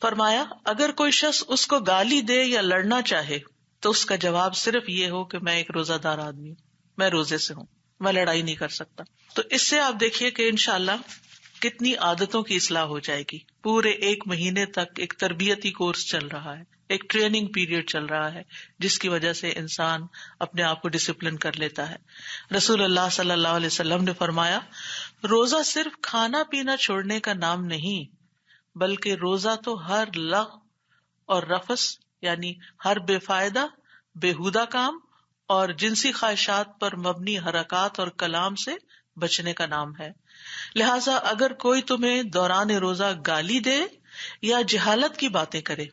فرمایا اگر کوئی شخص اس کو گالی دے یا لڑنا چاہے تو اس کا جواب صرف یہ ہو کہ میں ایک روزہ دار آدمی ہوں، میں روزے سے ہوں، میں لڑائی نہیں کر سکتا. تو اس سے آپ دیکھیے کہ انشاءاللہ کتنی عادتوں کی اصلاح ہو جائے گی. پورے 1 مہینے تک ایک تربیتی کورس چل رہا ہے، ایک ٹریننگ پیریڈ چل رہا ہے جس کی وجہ سے انسان اپنے آپ کو ڈسپلن کر لیتا ہے. رسول اللہ صلی اللہ علیہ وسلم نے فرمایا روزہ صرف کھانا پینا چھوڑنے کا نام نہیں بلکہ روزہ تو ہر لغو اور رفث یعنی ہر بے فائدہ بےہودہ کام اور جنسی خواہشات پر مبنی حرکات اور کلام سے بچنے کا نام ہے. لہٰذا اگر کوئی تمہیں دوران روزہ گالی دے یا جہالت کی باتیں کرے،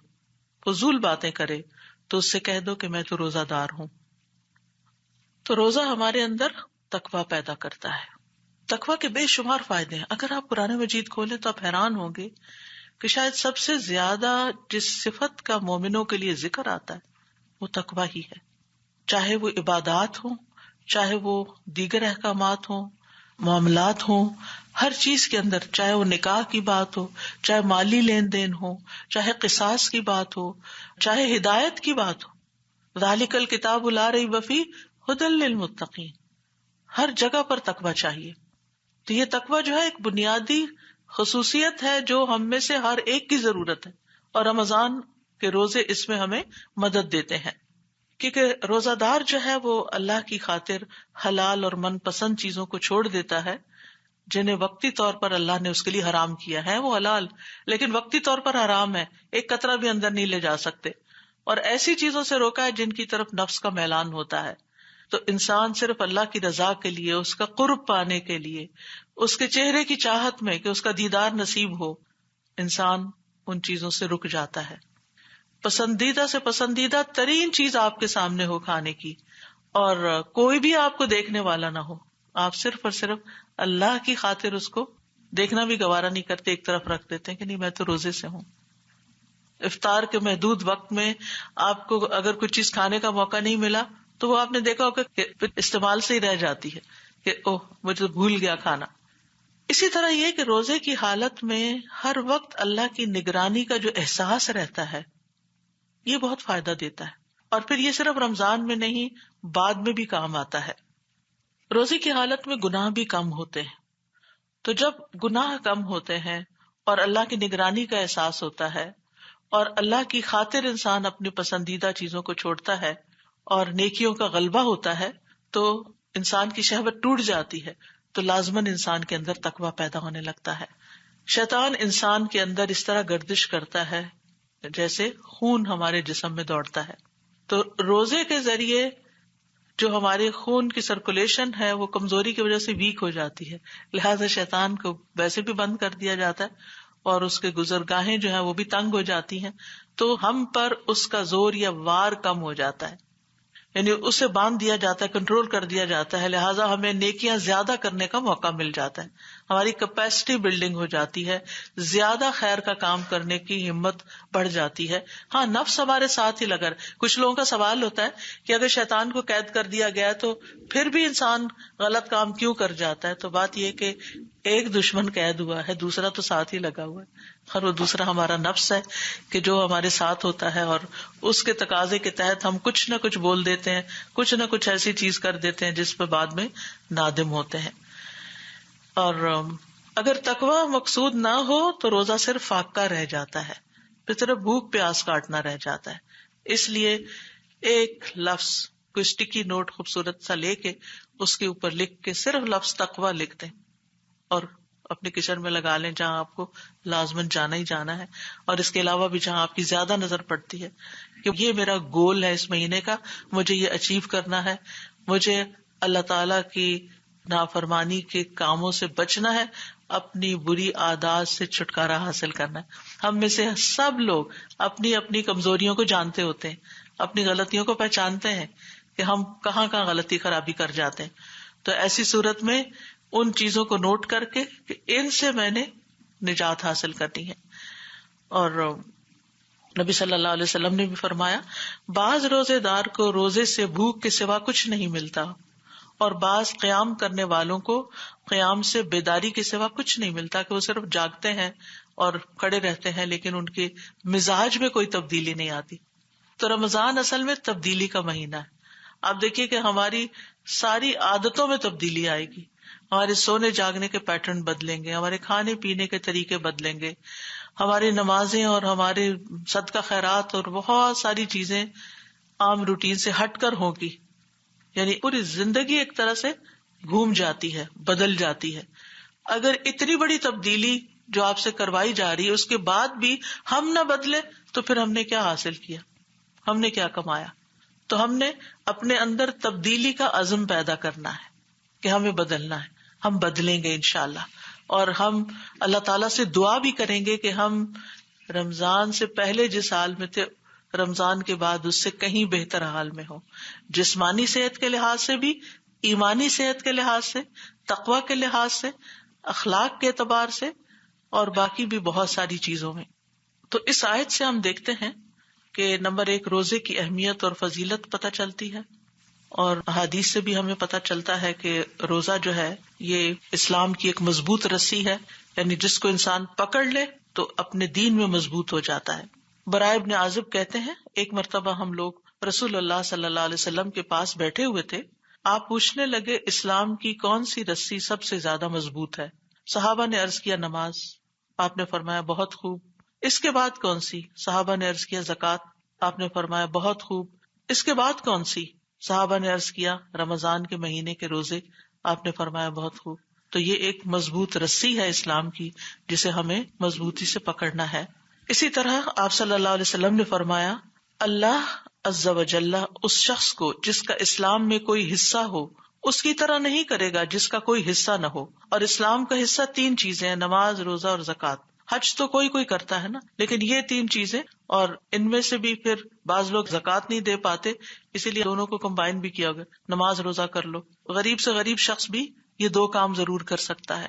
فضول باتیں کرے تو اس سے کہہ دو کہ میں تو روزہ دار ہوں. تو روزہ ہمارے اندر تقویٰ پیدا کرتا ہے. تقویٰ کے بے شمار فائدے ہیں. اگر آپ قرآن مجید کھولیں تو آپ حیران ہوں گے کہ شاید سب سے زیادہ جس صفت کا مومنوں کے لیے ذکر آتا ہے وہ تقویٰ ہی ہے. چاہے وہ عبادات ہوں، چاہے وہ دیگر احکامات ہوں، معاملات ہوں، ہر چیز کے اندر، چاہے وہ نکاح کی بات ہو، چاہے مالی لین دین ہو، چاہے قصاص کی بات ہو، چاہے ہدایت کی بات ہو. ذالک الکتاب لا ریب فیہ ھدی للمتقین. ہر جگہ پر تقویٰ چاہیے. تو یہ تقویٰ جو ہے ایک بنیادی خصوصیت ہے جو ہم میں سے ہر ایک کی ضرورت ہے، اور رمضان کے روزے اس میں ہمیں مدد دیتے ہیں. کیونکہ روزہ دار جو ہے وہ اللہ کی خاطر حلال اور من پسند چیزوں کو چھوڑ دیتا ہے جنہیں وقتی طور پر اللہ نے اس کے لیے حرام کیا ہے. وہ حلال لیکن وقتی طور پر حرام ہے، ایک قطرہ بھی اندر نہیں لے جا سکتے. اور ایسی چیزوں سے روکا ہے جن کی طرف نفس کا میلان ہوتا ہے. تو انسان صرف اللہ کی رضا کے لیے، اس کا قرب پانے کے لیے، اس کے چہرے کی چاہت میں کہ اس کا دیدار نصیب ہو، انسان ان چیزوں سے رک جاتا ہے. پسندیدہ سے پسندیدہ ترین چیز آپ کے سامنے ہو کھانے کی، اور کوئی بھی آپ کو دیکھنے والا نہ ہو، آپ صرف اور صرف اللہ کی خاطر اس کو دیکھنا بھی گوارا نہیں کرتے، ایک طرف رکھ دیتے ہیں کہ نہیں میں تو روزے سے ہوں. افطار کے محدود وقت میں آپ کو اگر کوئی چیز کھانے کا موقع نہیں ملا تو وہ آپ نے دیکھا ہوگا کہ استعمال سے ہی رہ جاتی ہے کہ اوہ مجھے بھول گیا کھانا. اسی طرح یہ کہ روزے کی حالت میں ہر وقت اللہ کی نگرانی کا جو احساس رہتا ہے یہ بہت فائدہ دیتا ہے. اور پھر یہ صرف رمضان میں نہیں، بعد میں بھی کام آتا ہے. روزے کی حالت میں گناہ بھی کم ہوتے ہیں. تو جب گناہ کم ہوتے ہیں اور اللہ کی نگرانی کا احساس ہوتا ہے اور اللہ کی خاطر انسان اپنی پسندیدہ چیزوں کو چھوڑتا ہے اور نیکیوں کا غلبہ ہوتا ہے تو انسان کی شہوت ٹوٹ جاتی ہے، تو لازماً انسان کے اندر تقویٰ پیدا ہونے لگتا ہے. شیطان انسان کے اندر اس طرح گردش کرتا ہے جیسے خون ہمارے جسم میں دوڑتا ہے. تو روزے کے ذریعے جو ہمارے خون کی سرکولیشن ہے وہ کمزوری کی وجہ سے ویک ہو جاتی ہے، لہذا شیطان کو ویسے بھی بند کر دیا جاتا ہے اور اس کے گزرگاہیں جو ہیں وہ بھی تنگ ہو جاتی ہیں. تو ہم پر اس کا زور یا وار کم ہو جاتا ہے، یعنی اسے باندھ دیا جاتا ہے، کنٹرول کر دیا جاتا ہے، لہٰذا ہمیں نیکیاں زیادہ کرنے کا موقع مل جاتا ہے. ہماری کیپیسٹی بلڈنگ ہو جاتی ہے، زیادہ خیر کا کام کرنے کی ہمت بڑھ جاتی ہے. ہاں نفس ہمارے ساتھ ہی لگا. کچھ لوگوں کا سوال ہوتا ہے کہ اگر شیطان کو قید کر دیا گیا تو پھر بھی انسان غلط کام کیوں کر جاتا ہے؟ تو بات یہ کہ ایک دشمن قید ہوا ہے، دوسرا تو ساتھ ہی لگا ہوا ہے. اور وہ دوسرا ہمارا نفس ہے کہ جو ہمارے ساتھ ہوتا ہے اور اس کے تقاضے کے تحت ہم کچھ نہ کچھ بول دیتے ہیں، کچھ نہ کچھ ایسی چیز کر دیتے ہیں جس پہ بعد میں نادم ہوتے ہیں. اور اگر تقویٰ مقصود نہ ہو تو روزہ صرف فاقہ رہ جاتا ہے، پھر صرف بھوک پیاس کاٹنا رہ جاتا ہے. اس لیے ایک لفظ کوئی اسٹکی نوٹ خوبصورت سا لے کے اس کے اوپر لکھ کے صرف لفظ تقویٰ لکھ دیں اور اپنے کچن میں لگا لیں جہاں آپ کو لازماً جانا ہی جانا ہے، اور اس کے علاوہ بھی جہاں آپ کی زیادہ نظر پڑتی ہے کہ یہ میرا گول ہے اس مہینے کا، مجھے یہ اچیو کرنا ہے، مجھے اللہ تعالیٰ کی نافرمانی کے کاموں سے بچنا ہے، اپنی بری عادات سے چھٹکارا حاصل کرنا ہے۔ ہم میں سے سب لوگ اپنی اپنی کمزوریوں کو جانتے ہوتے ہیں، اپنی غلطیوں کو پہچانتے ہیں کہ ہم کہاں کہاں غلطی خرابی کر جاتے ہیں۔ تو ایسی صورت میں ان چیزوں کو نوٹ کر کے کہ ان سے میں نے نجات حاصل کرنی ہے۔ اور نبی صلی اللہ علیہ وسلم نے بھی فرمایا، بعض روزے دار کو روزے سے بھوک کے سوا کچھ نہیں ملتا، اور بعض قیام کرنے والوں کو قیام سے بیداری کے سوا کچھ نہیں ملتا، کہ وہ صرف جاگتے ہیں اور کھڑے رہتے ہیں لیکن ان کے مزاج میں کوئی تبدیلی نہیں آتی۔ تو رمضان اصل میں تبدیلی کا مہینہ ہے۔ آپ دیکھیے کہ ہماری ساری عادتوں میں تبدیلی آئے گی، ہمارے سونے جاگنے کے پیٹرن بدلیں گے، ہمارے کھانے پینے کے طریقے بدلیں گے، ہماری نمازیں اور ہمارے صدقہ خیرات اور بہت ساری چیزیں عام روٹین سے ہٹ کر ہوگی، یعنی پوری زندگی ایک طرح سے گھوم جاتی ہے، بدل جاتی ہے۔ اگر اتنی بڑی تبدیلی جو آپ سے کروائی جا رہی ہے اس کے بعد بھی ہم نہ بدلے تو پھر ہم نے کیا حاصل کیا، ہم نے کیا کمایا؟ تو ہم نے اپنے اندر تبدیلی کا عزم پیدا کرنا ہے کہ ہمیں بدلنا ہے، ہم بدلیں گے انشاءاللہ، اور ہم اللہ تعالیٰ سے دعا بھی کریں گے کہ ہم رمضان سے پہلے جس حال میں تھے رمضان کے بعد اس سے کہیں بہتر حال میں ہو، جسمانی صحت کے لحاظ سے بھی، ایمانی صحت کے لحاظ سے، تقوی کے لحاظ سے، اخلاق کے اعتبار سے، اور باقی بھی بہت ساری چیزوں میں۔ تو اس آیت سے ہم دیکھتے ہیں کہ نمبر 1 روزے کی اہمیت اور فضیلت پتہ چلتی ہے، اور احادیث سے بھی ہمیں پتہ چلتا ہے کہ روزہ جو ہے یہ اسلام کی ایک مضبوط رسی ہے، یعنی جس کو انسان پکڑ لے تو اپنے دین میں مضبوط ہو جاتا ہے۔ براء ابن عازب کہتے ہیں، ایک مرتبہ ہم لوگ رسول اللہ صلی اللہ علیہ وسلم کے پاس بیٹھے ہوئے تھے، آپ پوچھنے لگے اسلام کی کون سی رسی سب سے زیادہ مضبوط ہے؟ صحابہ نے عرض کیا نماز، آپ نے فرمایا بہت خوب۔ اس کے بعد کون سی؟ صحابہ نے عرض کیا زکوٰۃ، آپ نے فرمایا بہت خوب۔ اس کے بعد کون سی؟ صحابہ نے عرض کیا رمضان کے مہینے کے روزے، آپ نے فرمایا بہت خوب۔ تو یہ ایک مضبوط رسی ہے اسلام کی جسے ہمیں مضبوطی سے پکڑنا ہے۔ اسی طرح آپ صلی اللہ علیہ وسلم نے فرمایا، اللہ عز و جل اس شخص کو جس کا اسلام میں کوئی حصہ ہو اس کی طرح نہیں کرے گا جس کا کوئی حصہ نہ ہو۔ اور اسلام کا حصہ 3 چیزیں ہیں، نماز، روزہ اور زکوٰۃ۔ حج تو کوئی کرتا ہے نا، لیکن یہ 3 چیزیں، اور ان میں سے بھی پھر بعض لوگ زکوٰۃ نہیں دے پاتے، اسی لیے دونوں کو کمبائن بھی کیا گیا، نماز روزہ کر لو۔ غریب سے غریب شخص بھی یہ 2 کام ضرور کر سکتا ہے۔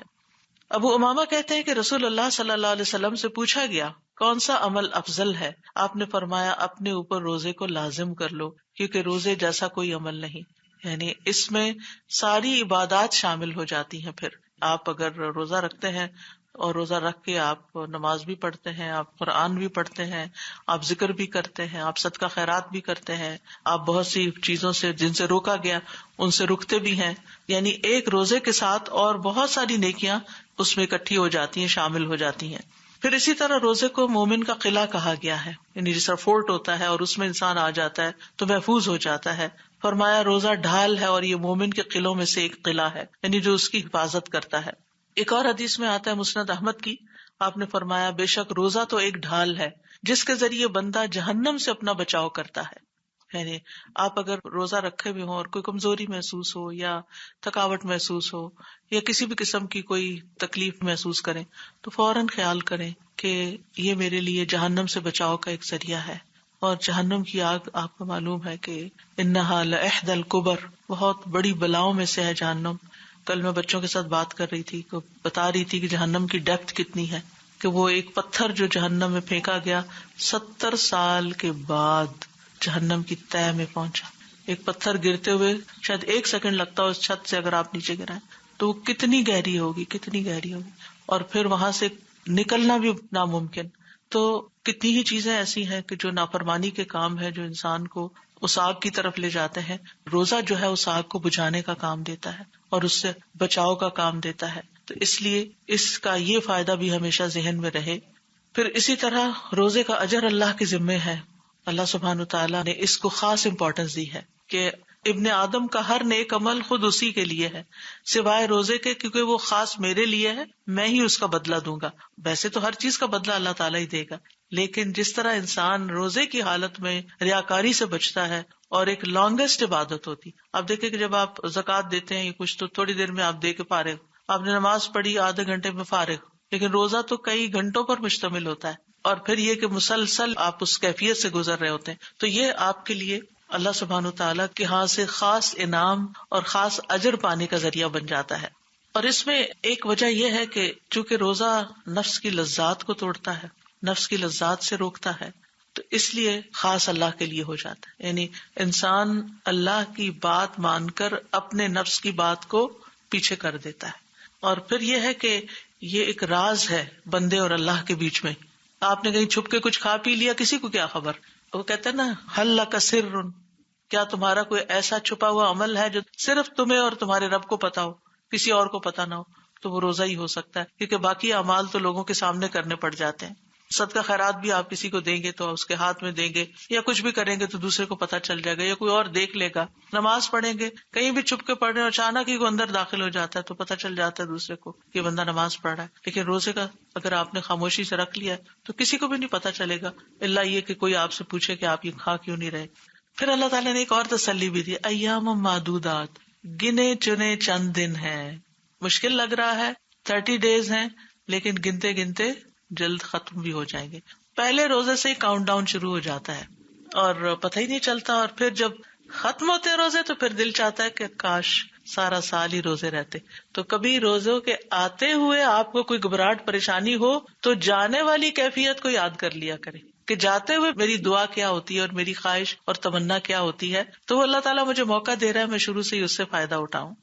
ابو امامہ کہتے ہیں کہ رسول اللہ صلی اللہ علیہ وسلم سے پوچھا گیا کون سا عمل افضل ہے؟ آپ نے فرمایا اپنے اوپر روزے کو لازم کر لو، کیونکہ روزے جیسا کوئی عمل نہیں، یعنی اس میں ساری عبادات شامل ہو جاتی ہیں۔ پھر آپ اگر روزہ رکھتے ہیں اور روزہ رکھ کے آپ نماز بھی پڑھتے ہیں، آپ قرآن بھی پڑھتے ہیں، آپ ذکر بھی کرتے ہیں، آپ صدقہ خیرات بھی کرتے ہیں، آپ بہت سی چیزوں سے جن سے روکا گیا ان سے رکتے بھی ہیں، یعنی ایک روزے کے ساتھ اور بہت ساری نیکیاں اس میں اکٹھی ہو جاتی ہیں، شامل ہو جاتی ہیں۔ پھر اسی طرح روزے کو مومن کا قلعہ کہا گیا ہے، یعنی جس طرح فورٹ ہوتا ہے اور اس میں انسان آ جاتا ہے تو محفوظ ہو جاتا ہے۔ فرمایا روزہ ڈھال ہے اور یہ مومن کے قلعوں میں سے ایک قلعہ ہے، یعنی جو اس کی حفاظت کرتا ہے۔ ایک اور حدیث میں آتا ہے مسند احمد کی، آپ نے فرمایا بے شک روزہ تو ایک ڈھال ہے جس کے ذریعے بندہ جہنم سے اپنا بچاؤ کرتا ہے۔ یعنی آپ اگر روزہ رکھے ہوئے ہوں اور کوئی کمزوری محسوس ہو یا تھکاوٹ محسوس ہو یا کسی بھی قسم کی کوئی تکلیف محسوس کریں تو فوراً خیال کریں کہ یہ میرے لیے جہنم سے بچاؤ کا ایک ذریعہ ہے۔ اور جہنم کی آگ آپ کو معلوم ہے کہ انہا لإحدی الکبر، بہت بڑی بلاؤں میں سے ہے جہنم۔ کل میں بچوں کے ساتھ بات کر رہی تھی، بتا رہی تھی کہ جہنم کی ڈیپتھ کتنی ہے، کہ وہ ایک پتھر جو جہنم میں پھینکا گیا 70 سال کے بعد جہنم کی تہہ میں پہنچا۔ ایک پتھر گرتے ہوئے شاید 1 سیکنڈ لگتا ہے اس چھت سے، اگر آپ نیچے گرائیں تو وہ کتنی گہری ہوگی، کتنی گہری ہوگی، اور پھر وہاں سے نکلنا بھی ناممکن۔ تو کتنی ہی چیزیں ایسی ہیں کہ جو نافرمانی کے کام ہے، جو انسان کو اس آگ کی طرف لے جاتے ہیں۔ روزہ جو ہے اس آگ کو بجھانے کا کام دیتا ہے اور اس سے بچاؤ کا کام دیتا ہے، تو اس لیے اس کا یہ فائدہ بھی ہمیشہ ذہن میں رہے۔ پھر اسی طرح روزے کا اجر اللہ کے ذمے ہے، اللہ سبحانہ تعالیٰ نے اس کو خاص امپورٹنس دی ہے کہ ابن آدم کا ہر نیک عمل خود اسی کے لیے ہے سوائے روزے کے، کیونکہ وہ خاص میرے لیے ہے، میں ہی اس کا بدلہ دوں گا۔ ویسے تو ہر چیز کا بدلہ اللہ تعالیٰ ہی دے گا، لیکن جس طرح انسان روزے کی حالت میں ریاکاری سے بچتا ہے اور ایک لانگیسٹ عبادت ہوتی، آپ دیکھیں کہ جب آپ زکوٰۃ دیتے ہیں کچھ تو تھوڑی دیر میں آپ دے کے فارغ، آپ نے نماز پڑھی آدھے گھنٹے میں فارغ، لیکن روزہ تو کئی گھنٹوں پر مشتمل ہوتا ہے، اور پھر یہ کہ مسلسل آپ اس کیفیت سے گزر رہے ہوتے ہیں، تو یہ آپ کے لیے اللہ سبحانہ وتعالیٰ کے ہاں سے خاص انعام اور خاص اجر پانے کا ذریعہ بن جاتا ہے۔ اور اس میں ایک وجہ یہ ہے کہ چونکہ روزہ نفس کی لذات کو توڑتا ہے، نفس کی لذات سے روکتا ہے، تو اس لیے خاص اللہ کے لیے ہو جاتا ہے، یعنی انسان اللہ کی بات مان کر اپنے نفس کی بات کو پیچھے کر دیتا ہے۔ اور پھر یہ ہے کہ یہ ایک راز ہے بندے اور اللہ کے بیچ میں، آپ نے کہیں چھپ کے کچھ کھا پی لیا، کسی کو کیا خبر؟ وہ کہتے ہیں نا حل لک سر، کیا تمہارا کوئی ایسا چھپا ہوا عمل ہے جو صرف تمہیں اور تمہارے رب کو پتا ہو، کسی اور کو پتا نہ ہو؟ تو وہ روزہ ہی ہو سکتا ہے، کیونکہ باقی اعمال تو لوگوں کے سامنے کرنے پڑ جاتے ہیں۔ صدقہ خیرات بھی آپ کسی کو دیں گے تو اس کے ہاتھ میں دیں گے، یا کچھ بھی کریں گے تو دوسرے کو پتا چل جائے گا، یا کوئی اور دیکھ لے گا۔ نماز پڑھیں گے، کہیں بھی چھپ کے پڑھ رہے ہیں، اچانک ہی کوئی اندر داخل ہو جاتا ہے تو پتا چل جاتا ہے دوسرے کو کہ بندہ نماز پڑھ رہا ہے۔ لیکن روزے کا اگر آپ نے خاموشی سے رکھ لیا تو کسی کو بھی نہیں پتا چلے گا، الا یہ کہ کوئی آپ سے پوچھے کہ آپ یہ کھا کیوں نہیں رہے۔ پھر اللہ تعالیٰ نے ایک اور تسلی بھی دی، ایام معدودات، گنے چنے چند دن ہیں۔ مشکل لگ رہا ہے، 30 days ہیں، لیکن گنتے گنتے جلد ختم بھی ہو جائیں گے۔ پہلے روزے سے ہی کاؤنٹ ڈاؤن شروع ہو جاتا ہے اور پتہ ہی نہیں چلتا، اور پھر جب ختم ہوتے ہیں روزے تو پھر دل چاہتا ہے کہ کاش سارا سال ہی روزے رہتے۔ تو کبھی روزوں کے آتے ہوئے آپ کو کوئی گھبراہٹ پریشانی ہو تو جانے والی کیفیت کو یاد کر لیا کرے کہ جاتے ہوئے میری دعا کیا ہوتی ہے اور میری خواہش اور تمنا کیا ہوتی ہے، تو وہ اللہ تعالیٰ مجھے موقع دے رہا ہے، میں شروع سے ہی اس سے فائدہ اٹھاؤں۔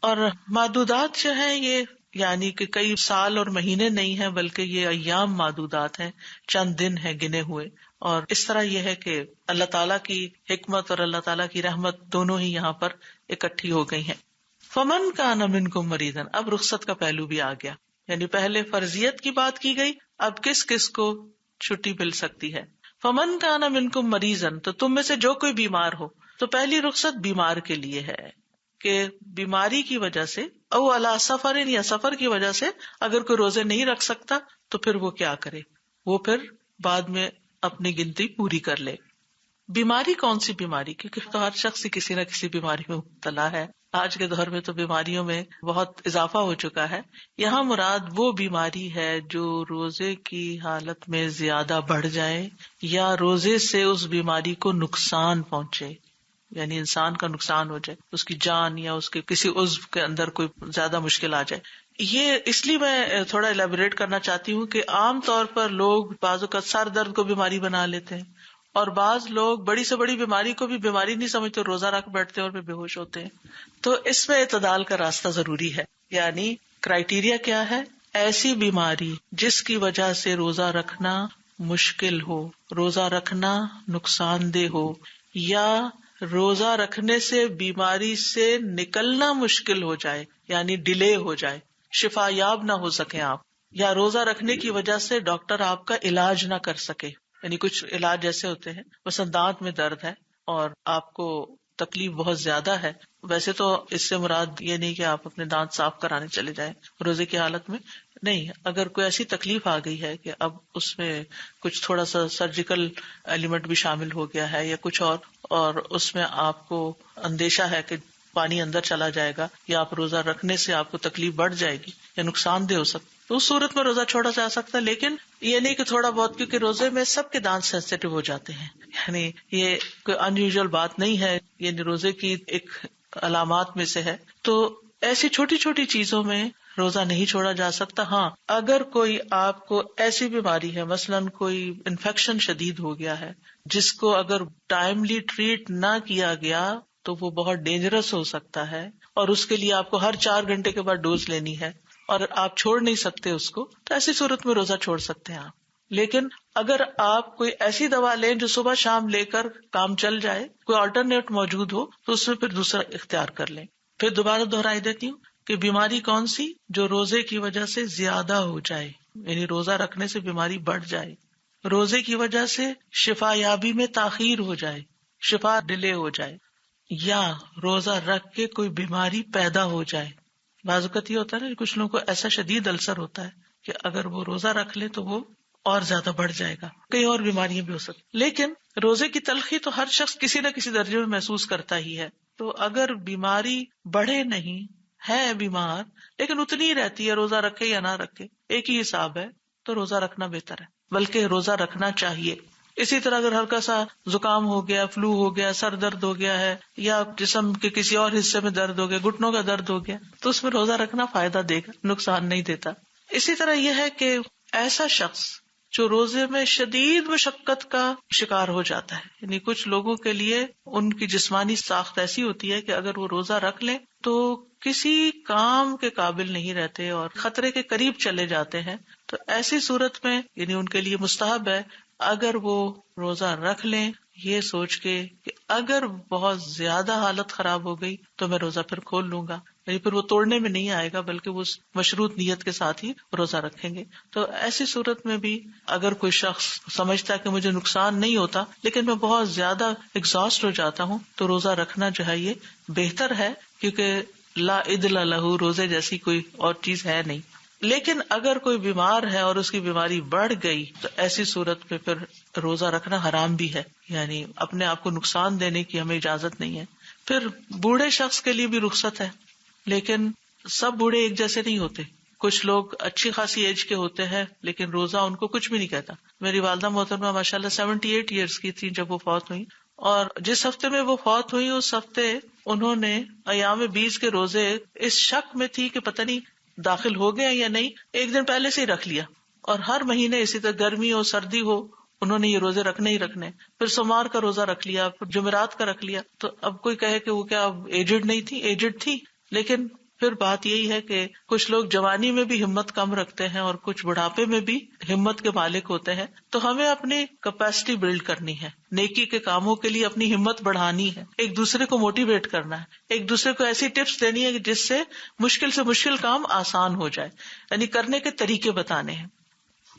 اور معدودات جو ہیں یہ یعنی کہ کئی سال اور مہینے نہیں ہیں، بلکہ یہ ایام معدودات ہیں، چند دن ہیں گنے ہوئے۔ اور اس طرح یہ ہے کہ اللہ تعالیٰ کی حکمت اور اللہ تعالیٰ کی رحمت دونوں ہی یہاں پر اکٹھی ہو گئی ہیں۔ فمن کان منکم مریضا، اب رخصت کا پہلو بھی آ گیا، یعنی پہلے فرضیت کی بات کی گئی، اب کس کس کو چھٹی مل سکتی ہے۔ فمن کان منکم مریضا، تو تم میں سے جو کوئی بیمار ہو، تو پہلی رخصت بیمار کے لیے ہے کہ بیماری کی وجہ سے او علی سفر، یا سفر کی وجہ سے اگر کوئی روزے نہیں رکھ سکتا تو پھر وہ کیا کرے، وہ پھر بعد میں اپنی گنتی پوری کر لے۔ بیماری کون سی بیماری؟ کیونکہ تو ہر شخص کسی نہ کسی بیماری میں مبتلا ہے، آج کے دور میں تو بیماریوں میں بہت اضافہ ہو چکا ہے۔ یہاں مراد وہ بیماری ہے جو روزے کی حالت میں زیادہ بڑھ جائے یا روزے سے اس بیماری کو نقصان پہنچے، یعنی انسان کا نقصان ہو جائے، اس کی جان یا اس کے کسی عضو کے اندر کوئی زیادہ مشکل آ جائے۔ یہ اس لیے میں تھوڑا الیبوریٹ کرنا چاہتی ہوں کہ عام طور پر لوگ بعض اوقات سر درد کو بیماری بنا لیتے ہیں، اور بعض لوگ بڑی سے بڑی بیماری کو بھی بیماری نہیں سمجھتے، روزہ رکھ بیٹھتے ہیں اور پھر بے ہوش ہوتے ہیں۔ تو اس میں اعتدال کا راستہ ضروری ہے، یعنی کرائیٹیریا کیا ہے؟ ایسی بیماری جس کی وجہ سے روزہ رکھنا مشکل ہو، روزہ رکھنا نقصان دہ ہو، یا روزہ رکھنے سے بیماری سے نکلنا مشکل ہو جائے، یعنی ڈیلے ہو جائے، شفا یاب نہ ہو سکے آپ، یا روزہ رکھنے کی وجہ سے ڈاکٹر آپ کا علاج نہ کر سکے۔ یعنی کچھ علاج ایسے ہوتے ہیں، مثلا دانت میں درد ہے اور آپ کو تکلیف بہت زیادہ ہے، ویسے تو اس سے مراد یہ نہیں کہ آپ اپنے دانت صاف کرانے چلے جائیں روزے کی حالت میں، نہیں، اگر کوئی ایسی تکلیف آ گئی ہے کہ اب اس میں کچھ تھوڑا سا سرجیکل ایلیمنٹ بھی شامل ہو گیا ہے یا کچھ اور اس میں آپ کو اندیشہ ہے کہ پانی اندر چلا جائے گا یا آپ روزہ رکھنے سے آپ کو تکلیف بڑھ جائے گی یا نقصان دہ ہو سکتا، تو اس صورت میں روزہ چھوڑا جا سکتا ہے۔ لیکن یہ نہیں کہ تھوڑا بہت، کیونکہ روزے میں سب کے دانت سینسیٹیو ہو جاتے ہیں، یعنی یہ کوئی ان یوزول بات نہیں ہے، یعنی روزے کی ایک علامات میں سے ہے۔ تو ایسی چھوٹی چھوٹی چیزوں میں روزہ نہیں چھوڑا جا سکتا۔ ہاں، اگر کوئی آپ کو ایسی بیماری ہے، مثلاً کوئی انفیکشن شدید ہو گیا ہے جس کو اگر ٹائملی ٹریٹ نہ کیا گیا تو وہ بہت ڈینجرس ہو سکتا ہے، اور اس کے لیے آپ کو ہر 4 گھنٹے کے بعد ڈوز لینی ہے اور آپ چھوڑ نہیں سکتے اس کو، تو ایسی صورت میں روزہ چھوڑ سکتے ہیں آپ۔ لیکن اگر آپ کوئی ایسی دوا لیں جو صبح شام لے کر کام چل جائے، کوئی آلٹرنیٹ موجود ہو، تو اس میں پھر دوسرا اختیار کر لیں۔ پھر دوبارہ دہرائی دیتی ہوں کہ بیماری کون سی؟ جو روزے کی وجہ سے زیادہ ہو جائے، یعنی روزہ رکھنے سے بیماری بڑھ جائے، روزے کی وجہ سے شفا یابی میں تاخیر ہو جائے، شفا ڈیلے ہو جائے، یا روزہ رکھ کے کوئی بیماری پیدا ہو جائے. بعض اوقات یہ ہوتا ہے نا کچھ لوگوں کو ایسا شدید السر ہوتا ہے کہ اگر وہ روزہ رکھ لے تو وہ اور زیادہ بڑھ جائے گا. کئی اور بیماریاں بھی ہو سکتی. لیکن روزے کی تلخی تو ہر شخص کسی نہ کسی درجے میں محسوس کرتا ہی ہے. تو اگر بیماری بڑھے نہیں ہے بیمار لیکن اتنی ہی رہتی ہے، روزہ رکھے یا نہ رکھے ایک ہی حساب ہے، تو روزہ رکھنا بہتر ہے، بلکہ روزہ رکھنا چاہیے. اسی طرح اگر ہلکا سا زکام ہو گیا، فلو ہو گیا، سر درد ہو گیا ہے، یا جسم کے کسی اور حصے میں درد ہو گیا، گھٹنوں کا درد ہو گیا، تو اس میں روزہ رکھنا فائدہ دے گا، نقصان نہیں دیتا. اسی طرح یہ ہے کہ ایسا شخص جو روزے میں شدید مشقت کا شکار ہو جاتا ہے، یعنی کچھ لوگوں کے لیے ان کی جسمانی ساخت ایسی ہوتی ہے کہ اگر وہ روزہ رکھ لیں تو کسی کام کے قابل نہیں رہتے اور خطرے کے قریب چلے جاتے ہیں. تو ایسی صورت میں یعنی ان کے لیے مستحب ہے اگر وہ روزہ رکھ لیں یہ سوچ کے کہ اگر بہت زیادہ حالت خراب ہو گئی تو میں روزہ پھر کھول لوں گا، یعنی پھر وہ توڑنے میں نہیں آئے گا بلکہ وہ مشروط نیت کے ساتھ ہی روزہ رکھیں گے. تو ایسی صورت میں بھی اگر کوئی شخص سمجھتا ہے کہ مجھے نقصان نہیں ہوتا لیکن میں بہت زیادہ ایگزاسٹ ہو جاتا ہوں تو روزہ رکھنا جو ہے یہ بہتر ہے، کیونکہ لا عدل لہ، روزے جیسی کوئی اور چیز ہے نہیں. لیکن اگر کوئی بیمار ہے اور اس کی بیماری بڑھ گئی تو ایسی صورت میں پھر روزہ رکھنا حرام بھی ہے، یعنی اپنے آپ کو نقصان دینے کی ہمیں اجازت نہیں ہے. پھر بوڑھے شخص کے لیے بھی رخصت ہے، لیکن سب بوڑھے ایک جیسے نہیں ہوتے. کچھ لوگ اچھی خاصی ایج کے ہوتے ہیں لیکن روزہ ان کو کچھ بھی نہیں کہتا. میری والدہ محترمہ ماشاءاللہ 78 ایئرس کی تھی جب وہ فوت ہوئی، اور جس ہفتے میں وہ فوت ہوئی اس ہفتے انہوں نے ایام 20 کے روزے اس شک میں تھی کہ پتہ نہیں داخل ہو گئے یا نہیں، ایک دن پہلے سے ہی رکھ لیا. اور ہر مہینے اسی طرح گرمی ہو سردی ہو انہوں نے یہ روزے رکھنے ہی رکھنے. پھر سوموار کا روزہ رکھ لیا، پھر جمعرات کا رکھ لیا. تو اب کوئی کہے کہ وہ کیا اب ایجڈ نہیں تھی، ایجڈ تھی، لیکن پھر بات یہی ہے کہ کچھ لوگ جوانی میں بھی ہمت کم رکھتے ہیں اور کچھ بڑھاپے میں بھی ہمت کے مالک ہوتے ہیں. تو ہمیں اپنی کیپیسٹی بلڈ کرنی ہے، نیکی کے کاموں کے لیے اپنی ہمت بڑھانی ہے، ایک دوسرے کو موٹیویٹ کرنا ہے، ایک دوسرے کو ایسی ٹپس دینی ہے جس سے مشکل کام آسان ہو جائے، یعنی کرنے کے طریقے بتانے ہیں.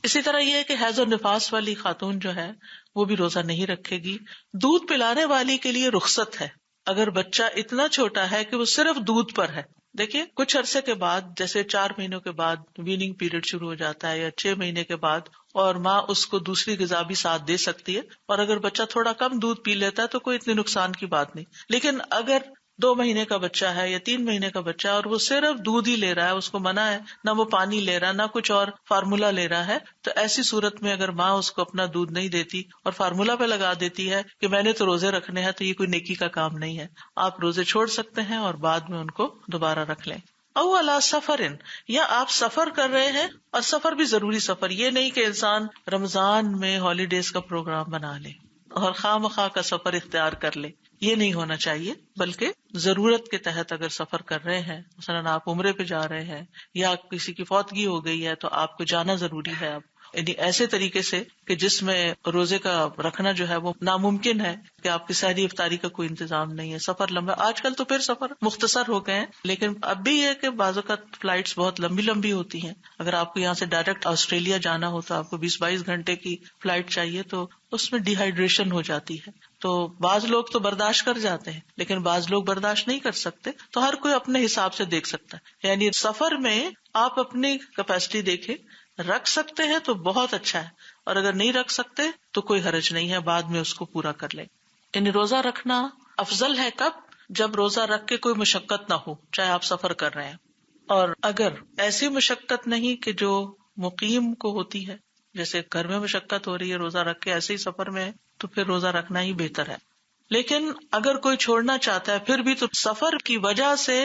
اسی طرح یہ ہے کہ حیض اور نفاس والی خاتون جو ہے وہ بھی روزہ نہیں رکھے گی. دودھ پلانے والی کے لیے رخصت ہے اگر بچہ اتنا چھوٹا ہے کہ وہ صرف دودھ پر ہے. دیکھیے کچھ عرصے کے بعد جیسے 4 مہینوں کے بعد ویننگ پیریڈ شروع ہو جاتا ہے یا 6 مہینے کے بعد، اور ماں اس کو دوسری غذا بھی ساتھ دے سکتی ہے، اور اگر بچہ تھوڑا کم دودھ پی لیتا ہے تو کوئی اتنے نقصان کی بات نہیں. لیکن اگر 2 مہینے کا بچہ ہے یا 3 مہینے کا بچہ ہے اور وہ صرف دودھ ہی لے رہا ہے، اس کو منع ہے، نہ وہ پانی لے رہا نہ کچھ اور فارمولا لے رہا ہے، تو ایسی صورت میں اگر ماں اس کو اپنا دودھ نہیں دیتی اور فارمولا پہ لگا دیتی ہے کہ میں نے تو روزے رکھنے ہیں، تو یہ کوئی نیکی کا کام نہیں ہے. آپ روزے چھوڑ سکتے ہیں اور بعد میں ان کو دوبارہ رکھ لیں. او علی سفر، یا آپ سفر کر رہے ہیں، اور سفر بھی ضروری سفر، یہ نہیں کہ انسان رمضان میں ہالیڈیز کا پروگرام بنا لے اور خواہ مخواہ کا سفر اختیار کر لے، یہ نہیں ہونا چاہیے. بلکہ ضرورت کے تحت اگر سفر کر رہے ہیں، مثلاً آپ عمرے پہ جا رہے ہیں یا کسی کی فوتگی ہو گئی ہے تو آپ کو جانا ضروری ہے. آپ یعنی ایسے طریقے سے کہ جس میں روزے کا رکھنا جو ہے وہ ناممکن ہے، کہ آپ کی سحری افطاری کا کوئی انتظام نہیں ہے، سفر لمبا. آج کل تو پھر سفر مختصر ہو گئے ہیں، لیکن اب بھی یہ کہ بعض اوقات فلائٹس بہت لمبی لمبی ہوتی ہیں. اگر آپ کو یہاں سے ڈائریکٹ آسٹریلیا جانا ہو تو آپ کو 20-22 گھنٹے کی فلائٹ چاہیے، تو اس میں ڈی ہائیڈریشن ہو جاتی ہے. تو بعض لوگ تو برداشت کر جاتے ہیں لیکن بعض لوگ برداشت نہیں کر سکتے. تو ہر کوئی اپنے حساب سے دیکھ سکتا ہے. یعنی سفر میں آپ اپنی کیپیسٹی دیکھیں، رکھ سکتے ہیں تو بہت اچھا ہے، اور اگر نہیں رکھ سکتے تو کوئی حرج نہیں ہے، بعد میں اس کو پورا کر لیں. یعنی روزہ رکھنا افضل ہے کب؟ جب روزہ رکھ کے کوئی مشقت نہ ہو، چاہے آپ سفر کر رہے ہیں. اور اگر ایسی مشقت نہیں کہ جو مقیم کو ہوتی ہے، جیسے گھر میں مشقت ہو رہی ہے روزہ رکھ کے، ایسے ہی سفر میں ہے، تو پھر روزہ رکھنا ہی بہتر ہے. لیکن اگر کوئی چھوڑنا چاہتا ہے پھر بھی تو سفر کی وجہ سے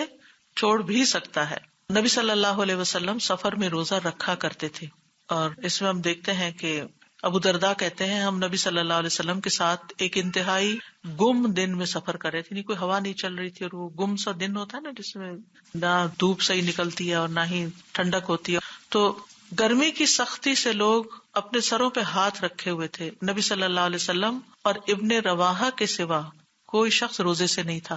چھوڑ بھی سکتا ہے. نبی صلی اللہ علیہ وسلم سفر میں روزہ رکھا کرتے تھے، اور اس میں ہم دیکھتے ہیں کہ ابو درداء کہتے ہیں ہم نبی صلی اللہ علیہ وسلم کے ساتھ ایک انتہائی گم دن میں سفر کر رہے تھے. کوئی ہوا نہیں چل رہی تھی، اور وہ گم سا دن ہوتا ہے نا جس میں نہ دھوپ صحیح نکلتی ہے اور نہ ہی ٹھنڈک ہوتی ہے. تو گرمی کی سختی سے لوگ اپنے سروں پہ ہاتھ رکھے ہوئے تھے. نبی صلی اللہ علیہ وسلم اور ابن رواحہ کے سوا کوئی شخص روزے سے نہیں تھا،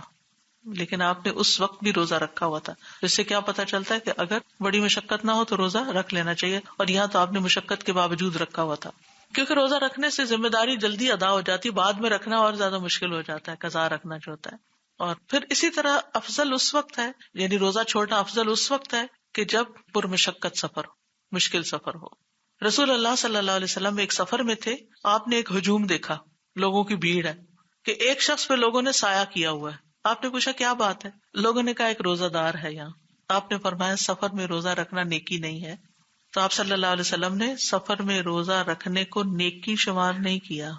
لیکن آپ نے اس وقت بھی روزہ رکھا ہوا تھا. جس سے کیا پتا چلتا ہے کہ اگر بڑی مشقت نہ ہو تو روزہ رکھ لینا چاہیے، اور یہاں تو آپ نے مشقت کے باوجود رکھا ہوا تھا. کیونکہ روزہ رکھنے سے ذمہ داری جلدی ادا ہو جاتی، بعد میں رکھنا اور زیادہ مشکل ہو جاتا ہے، قضا رکھنا جو ہوتا ہے. اور پھر اسی طرح افضل اس وقت ہے، یعنی روزہ چھوڑنا افضل اس وقت ہے کہ جب پرمشقت سفر ہو، مشکل سفر ہو۔ رسول اللہ صلی اللہ علیہ وسلم ایک سفر میں تھے، آپ نے ایک ہجوم دیکھا، لوگوں کی بھیڑ ہے کہ ایک شخص پہ لوگوں نے سایہ کیا ہوا ہے۔ آپ نے پوچھا کیا بات ہے؟ لوگوں نے کہا ایک روزہ دار ہے یہاں۔ آپ نے فرمایا سفر میں روزہ رکھنا نیکی نہیں ہے۔ تو آپ صلی اللہ علیہ وسلم نے سفر میں روزہ رکھنے کو نیکی شمار نہیں کیا،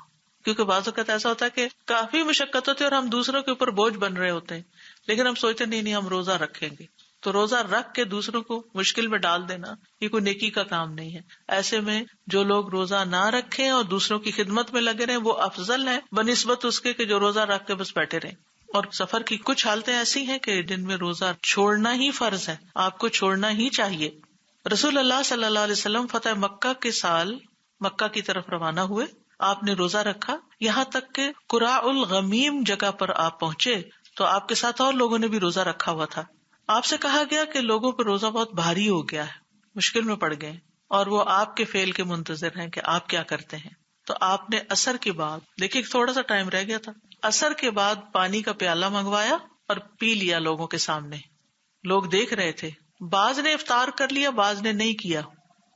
کیونکہ بعض اوقات ایسا ہوتا ہے کہ کافی مشقت ہوتی ہے اور ہم دوسروں کے اوپر بوجھ بن رہے ہوتے ہیں، لیکن ہم سوچتے نہیں ہم روزہ رکھیں گے، تو روزہ رکھ کے دوسروں کو مشکل میں ڈال دینا یہ کوئی نیکی کا کام نہیں ہے۔ ایسے میں جو لوگ روزہ نہ رکھیں اور دوسروں کی خدمت میں لگے رہیں وہ افضل ہے بنسبت اس کے کہ جو روزہ رکھ کے بس بیٹھے رہیں۔ اور سفر کی کچھ حالتیں ایسی ہیں کہ جن میں روزہ چھوڑنا ہی فرض ہے، آپ کو چھوڑنا ہی چاہیے۔ رسول اللہ صلی اللہ علیہ وسلم فتح مکہ کے سال مکہ کی طرف روانہ ہوئے، آپ نے روزہ رکھا یہاں تک کہ قراء الغمیم جگہ پر آپ پہنچے تو آپ کے ساتھ اور لوگوں نے بھی روزہ رکھا ہوا تھا۔ آپ سے کہا گیا کہ لوگوں پر روزہ بہت بھاری ہو گیا ہے، مشکل میں پڑ گئے اور وہ آپ کے فعل کے منتظر ہیں کہ آپ کیا کرتے ہیں۔ تو آپ نے عصر کے بعد، دیکھیے تھوڑا سا ٹائم رہ گیا تھا، عصر کے بعد پانی کا پیالہ منگوایا اور پی لیا لوگوں کے سامنے۔ لوگ دیکھ رہے تھے، بعض نے افطار کر لیا، بعض نے نہیں کیا،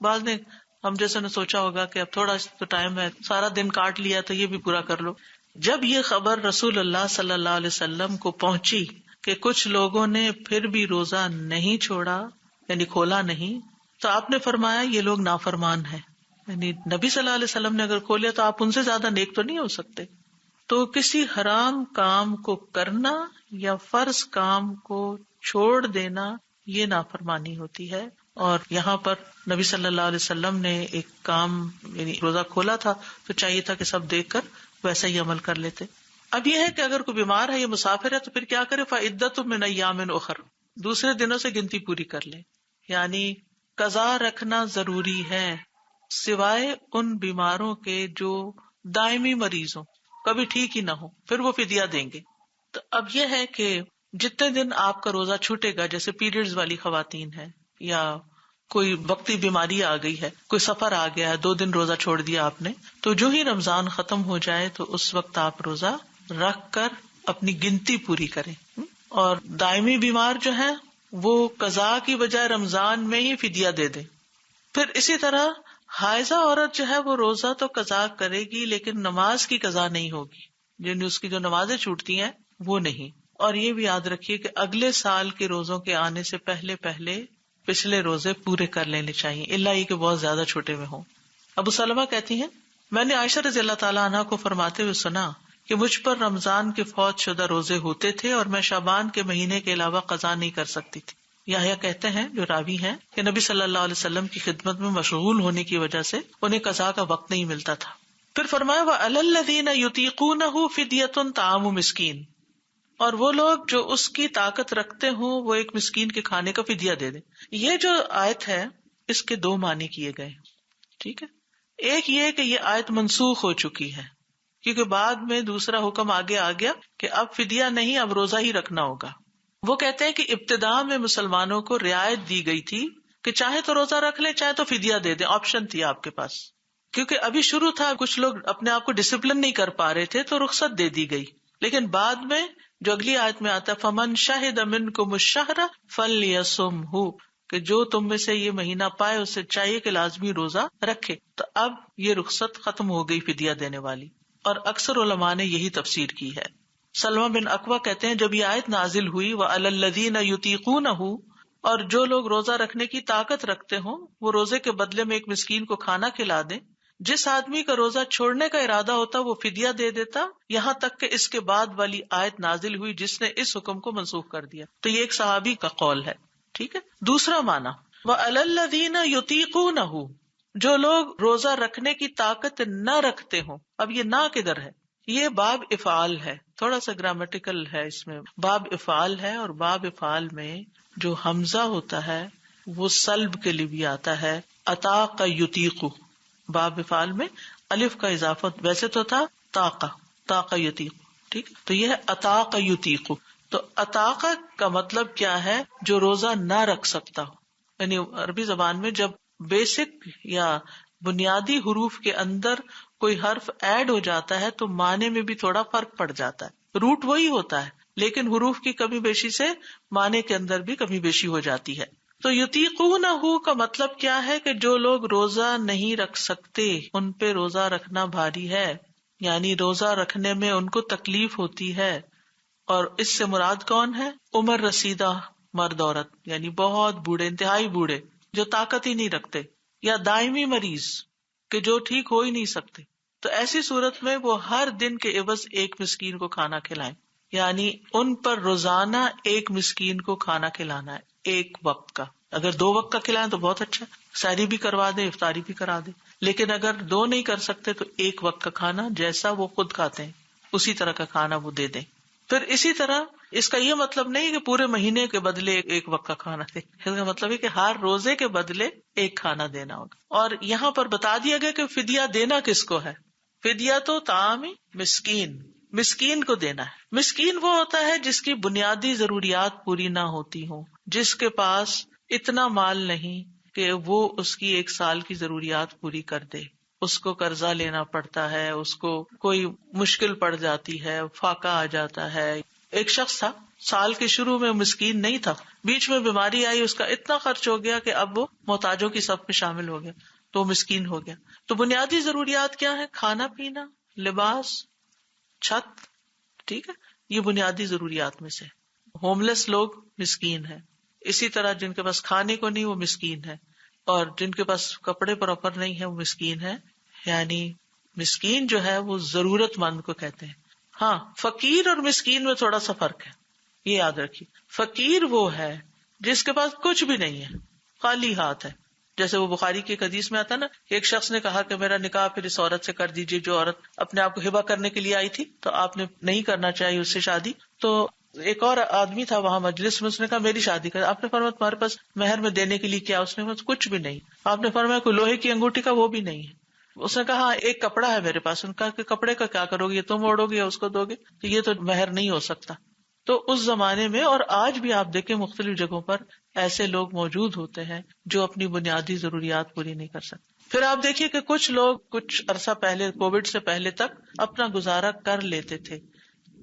بعض نے ہم جیسے نے سوچا ہوگا کہ اب تھوڑا تو ٹائم ہے، سارا دن کاٹ لیا تو یہ بھی پورا کر لو۔ جب یہ خبر رسول اللہ صلی اللہ علیہ وسلم کو پہنچی کہ کچھ لوگوں نے پھر بھی روزہ نہیں چھوڑا، یعنی کھولا نہیں، تو آپ نے فرمایا یہ لوگ نافرمان ہیں، یعنی نبی صلی اللہ علیہ وسلم نے اگر کھولیا تو آپ ان سے زیادہ نیک تو نہیں ہو سکتے۔ تو کسی حرام کام کو کرنا یا فرض کام کو چھوڑ دینا یہ نافرمانی ہوتی ہے۔ اور یہاں پر نبی صلی اللہ علیہ وسلم نے ایک کام یعنی روزہ کھولا تھا تو چاہیے تھا کہ سب دیکھ کر ویسا ہی عمل کر لیتے۔ اب یہ ہے کہ اگر کوئی بیمار ہے یا مسافر ہے تو پھر کیا کرے؟ فعدۃ من ایام اخر، دوسرے دنوں سے گنتی پوری کر لے، یعنی قضا رکھنا ضروری ہے سوائے ان بیماروں کے جو دائمی مریض ہوں، کبھی ٹھیک ہی نہ ہو، پھر وہ فدیہ دیں گے۔ تو اب یہ ہے کہ جتنے دن آپ کا روزہ چھوٹے گا، جیسے پیریڈز والی خواتین ہیں یا کوئی وقتی بیماری آ گئی ہے، کوئی سفر آ گیا ہے، 2 دن روزہ چھوڑ دیا آپ نے، تو جو ہی رمضان ختم ہو جائے تو اس وقت آپ روزہ رکھ کر اپنی گنتی پوری کریں۔ اور دائمی بیمار جو ہیں وہ قضا کی بجائے رمضان میں ہی فدیہ دے دیں۔ پھر اسی طرح حائضہ عورت جو ہے وہ روزہ تو قضا کرے گی لیکن نماز کی قضا نہیں ہوگی، یعنی اس کی جو نمازیں چھوٹتی ہیں وہ نہیں۔ اور یہ بھی یاد رکھیے کہ اگلے سال کے روزوں کے آنے سے پہلے پچھلے روزے پورے کر لینے چاہیے، الا یہ کہ بہت زیادہ چھوٹے میں ہوں۔ ابو سلمہ کہتی ہیں میں نے عائشہ رضی اللہ تعالیٰ عنہ کو فرماتے ہوئے سنا کہ مجھ پر رمضان کے فوت شدہ روزے ہوتے تھے اور میں شعبان کے مہینے کے علاوہ قضا نہیں کر سکتی تھی۔ یحییٰ کہتے ہیں جو راوی ہیں کہ نبی صلی اللہ علیہ وسلم کی خدمت میں مشغول ہونے کی وجہ سے انہیں قضا کا وقت نہیں ملتا تھا۔ پھر فرمایا وَعَلَى الَّذِينَ يُطِيقُونَهُ فِدْيَةٌ طَعَامُ مِسْكِينٍ، اور وہ لوگ جو اس کی طاقت رکھتے ہوں وہ ایک مسکین کے کھانے کا فدیہ دے دیں۔ یہ جو آیت ہے اس کے 2 معنی کیے گئے، ٹھیک ہے۔ ایک یہ کہ یہ آیت منسوخ ہو چکی ہے کیونکہ بعد میں دوسرا حکم آگے آ گیا کہ اب فدیہ نہیں، اب روزہ ہی رکھنا ہوگا۔ وہ کہتے ہیں کہ ابتداء میں مسلمانوں کو رعایت دی گئی تھی کہ چاہے تو روزہ رکھ لیں چاہے تو فدیہ دے دیں، آپشن تھی آپ کے پاس، کیونکہ ابھی شروع تھا، کچھ لوگ اپنے آپ کو ڈسپلن نہیں کر پا رہے تھے تو رخصت دے دی گئی۔ لیکن بعد میں جو اگلی آیت میں آتا ہے فَمَن شَهِدَ مِنْكُمُ الشَّهْرَ فَلْيَصُمْهُ، کہ جو تم میں سے یہ مہینہ پائے اسے چاہیے کہ لازمی روزہ رکھے۔ تو اب یہ رخصت ختم ہو گئی فدیہ دینے والی، اور اکثر علماء نے یہی تفسیر کی ہے۔ سلمہ بن اکوع کہتے ہیں جب یہ آیت نازل ہوئی وَعَلَى الَّذِينَ يُطِيقُونَهُ، اور جو لوگ روزہ رکھنے کی طاقت رکھتے ہوں وہ روزے کے بدلے میں ایک مسکین کو کھانا کھلا دیں، جس آدمی کا روزہ چھوڑنے کا ارادہ ہوتا وہ فدیہ دے دیتا، یہاں تک کہ اس کے بعد والی آیت نازل ہوئی جس نے اس حکم کو منسوخ کر دیا۔ تو یہ ایک صحابی کا قول ہے، ٹھیک ہے۔ دوسرا معنی وَعَلَى الَّذِينَ يُطِيقُونَهُ، جو لوگ روزہ رکھنے کی طاقت نہ رکھتے ہوں۔ اب یہ نہ کدھر ہے؟ یہ باب افعال ہے، تھوڑا سا گرامیٹیکل ہے، اس میں باب افعال ہے، اور باب افعال میں جو حمزہ ہوتا ہے وہ سلب کے لیے بھی آتا ہے، اطاق یطیق۔ باب افعال میں الف کا اضافہ ویسے تو تھا طاق یطیق، ٹھیک، تو یہ ہے اطاق یطیق۔ تو اطاق کا مطلب کیا ہے؟ جو روزہ نہ رکھ سکتا ہو، یعنی عربی زبان میں جب بیسک یا بنیادی حروف کے اندر کوئی حرف ایڈ ہو جاتا ہے تو معنی میں بھی تھوڑا فرق پڑ جاتا ہے، روٹ وہی ہوتا ہے لیکن حروف کی کمی بیشی سے معنی کے اندر بھی کمی بیشی ہو جاتی ہے. تو یطیقونہ کا مطلب کیا ہے کہ جو لوگ روزہ نہیں رکھ سکتے ان پہ روزہ رکھنا بھاری ہے، یعنی روزہ رکھنے میں ان کو تکلیف ہوتی ہے. اور اس سے مراد کون ہے؟ عمر رسیدہ مرد عورت، یعنی بہت بوڑھے، انتہائی بوڑھے جو طاقت ہی نہیں رکھتے، یا دائمی مریض کہ جو ٹھیک ہو ہی نہیں سکتے. تو ایسی صورت میں وہ ہر دن کے عوض ایک مسکین کو کھانا کھلائیں، یعنی ان پر روزانہ ایک مسکین کو کھانا کھلانا ہے ایک وقت کا. اگر 2 وقت کا کھلائیں تو بہت اچھا، سحری بھی کروا دیں، افطاری بھی کرا دیں. لیکن اگر 2 نہیں کر سکتے تو ایک وقت کا کھانا جیسا وہ خود کھاتے ہیں اسی طرح کا کھانا وہ دے دیں. پھر اسی طرح اس کا یہ مطلب نہیں کہ پورے مہینے کے بدلے ایک وقت کا کھانا دے، اس کا مطلب ہے کہ ہر روزے کے بدلے ایک کھانا دینا ہوگا. اور یہاں پر بتا دیا گیا کہ فدیہ دینا کس کو ہے. فدیہ تو طعام مسکین، مسکین کو دینا ہے. مسکین وہ ہوتا ہے جس کی بنیادی ضروریات پوری نہ ہوتی ہوں، جس کے پاس اتنا مال نہیں کہ وہ اس کی 1 سال کی ضروریات پوری کر دے. اس کو قرضہ لینا پڑتا ہے، اس کو کوئی مشکل پڑ جاتی ہے، فاقہ آ جاتا ہے. ایک شخص تھا، سال کے شروع میں مسکین نہیں تھا، بیچ میں بیماری آئی، اس کا اتنا خرچ ہو گیا کہ اب وہ محتاجوں کی صف میں شامل ہو گیا، تو وہ مسکین ہو گیا. تو بنیادی ضروریات کیا ہے؟ کھانا پینا، لباس، چھت، ٹھیک ہے، یہ بنیادی ضروریات میں سے. ہوم لیس لوگ مسکین ہیں. اسی طرح جن کے پاس کھانے کو نہیں وہ مسکین ہے، اور جن کے پاس کپڑے پراپر نہیں ہے وہ مسکین ہے. یعنی مسکین جو ہے وہ ضرورت مند کو کہتے ہیں. ہاں، فقیر اور مسکین میں تھوڑا سا فرق ہے، یہ یاد رکھیے. فقیر وہ ہے جس کے پاس کچھ بھی نہیں ہے، خالی ہاتھ ہے. جیسے وہ بخاری کی ایک حدیث میں آتا نا، ایک شخص نے کہا کہ میرا نکاح پھر اس عورت سے کر دیجیے جو عورت اپنے آپ کو ہبہ کرنے کے لیے آئی تھی، تو آپ نے نہیں کرنا چاہیے اس سے شادی. تو ایک اور آدمی تھا وہاں مجلس میں، اس نے کہا میری شادی کر. آپ نے فرمایا تمہارے پاس مہر میں دینے کے لیے کیا؟ اس نے کہا کچھ بھی نہیں. آپ نے فرمایا کوئی لوہے کی انگوٹھی کا؟ وہ بھی نہیں ہے. اس نے کہا ایک کپڑا ہے میرے پاس. ان کا کہ کپڑے کا کیا کرو گے؟ یہ تم اوڑو گے یا اس کو دو گے؟ تو یہ تو مہر نہیں ہو سکتا. تو اس زمانے میں اور آج بھی آپ دیکھیں مختلف جگہوں پر ایسے لوگ موجود ہوتے ہیں جو اپنی بنیادی ضروریات پوری نہیں کر سکتے. پھر آپ دیکھیے کہ کچھ لوگ کچھ عرصہ پہلے، کووڈ سے پہلے تک اپنا گزارا کر لیتے تھے،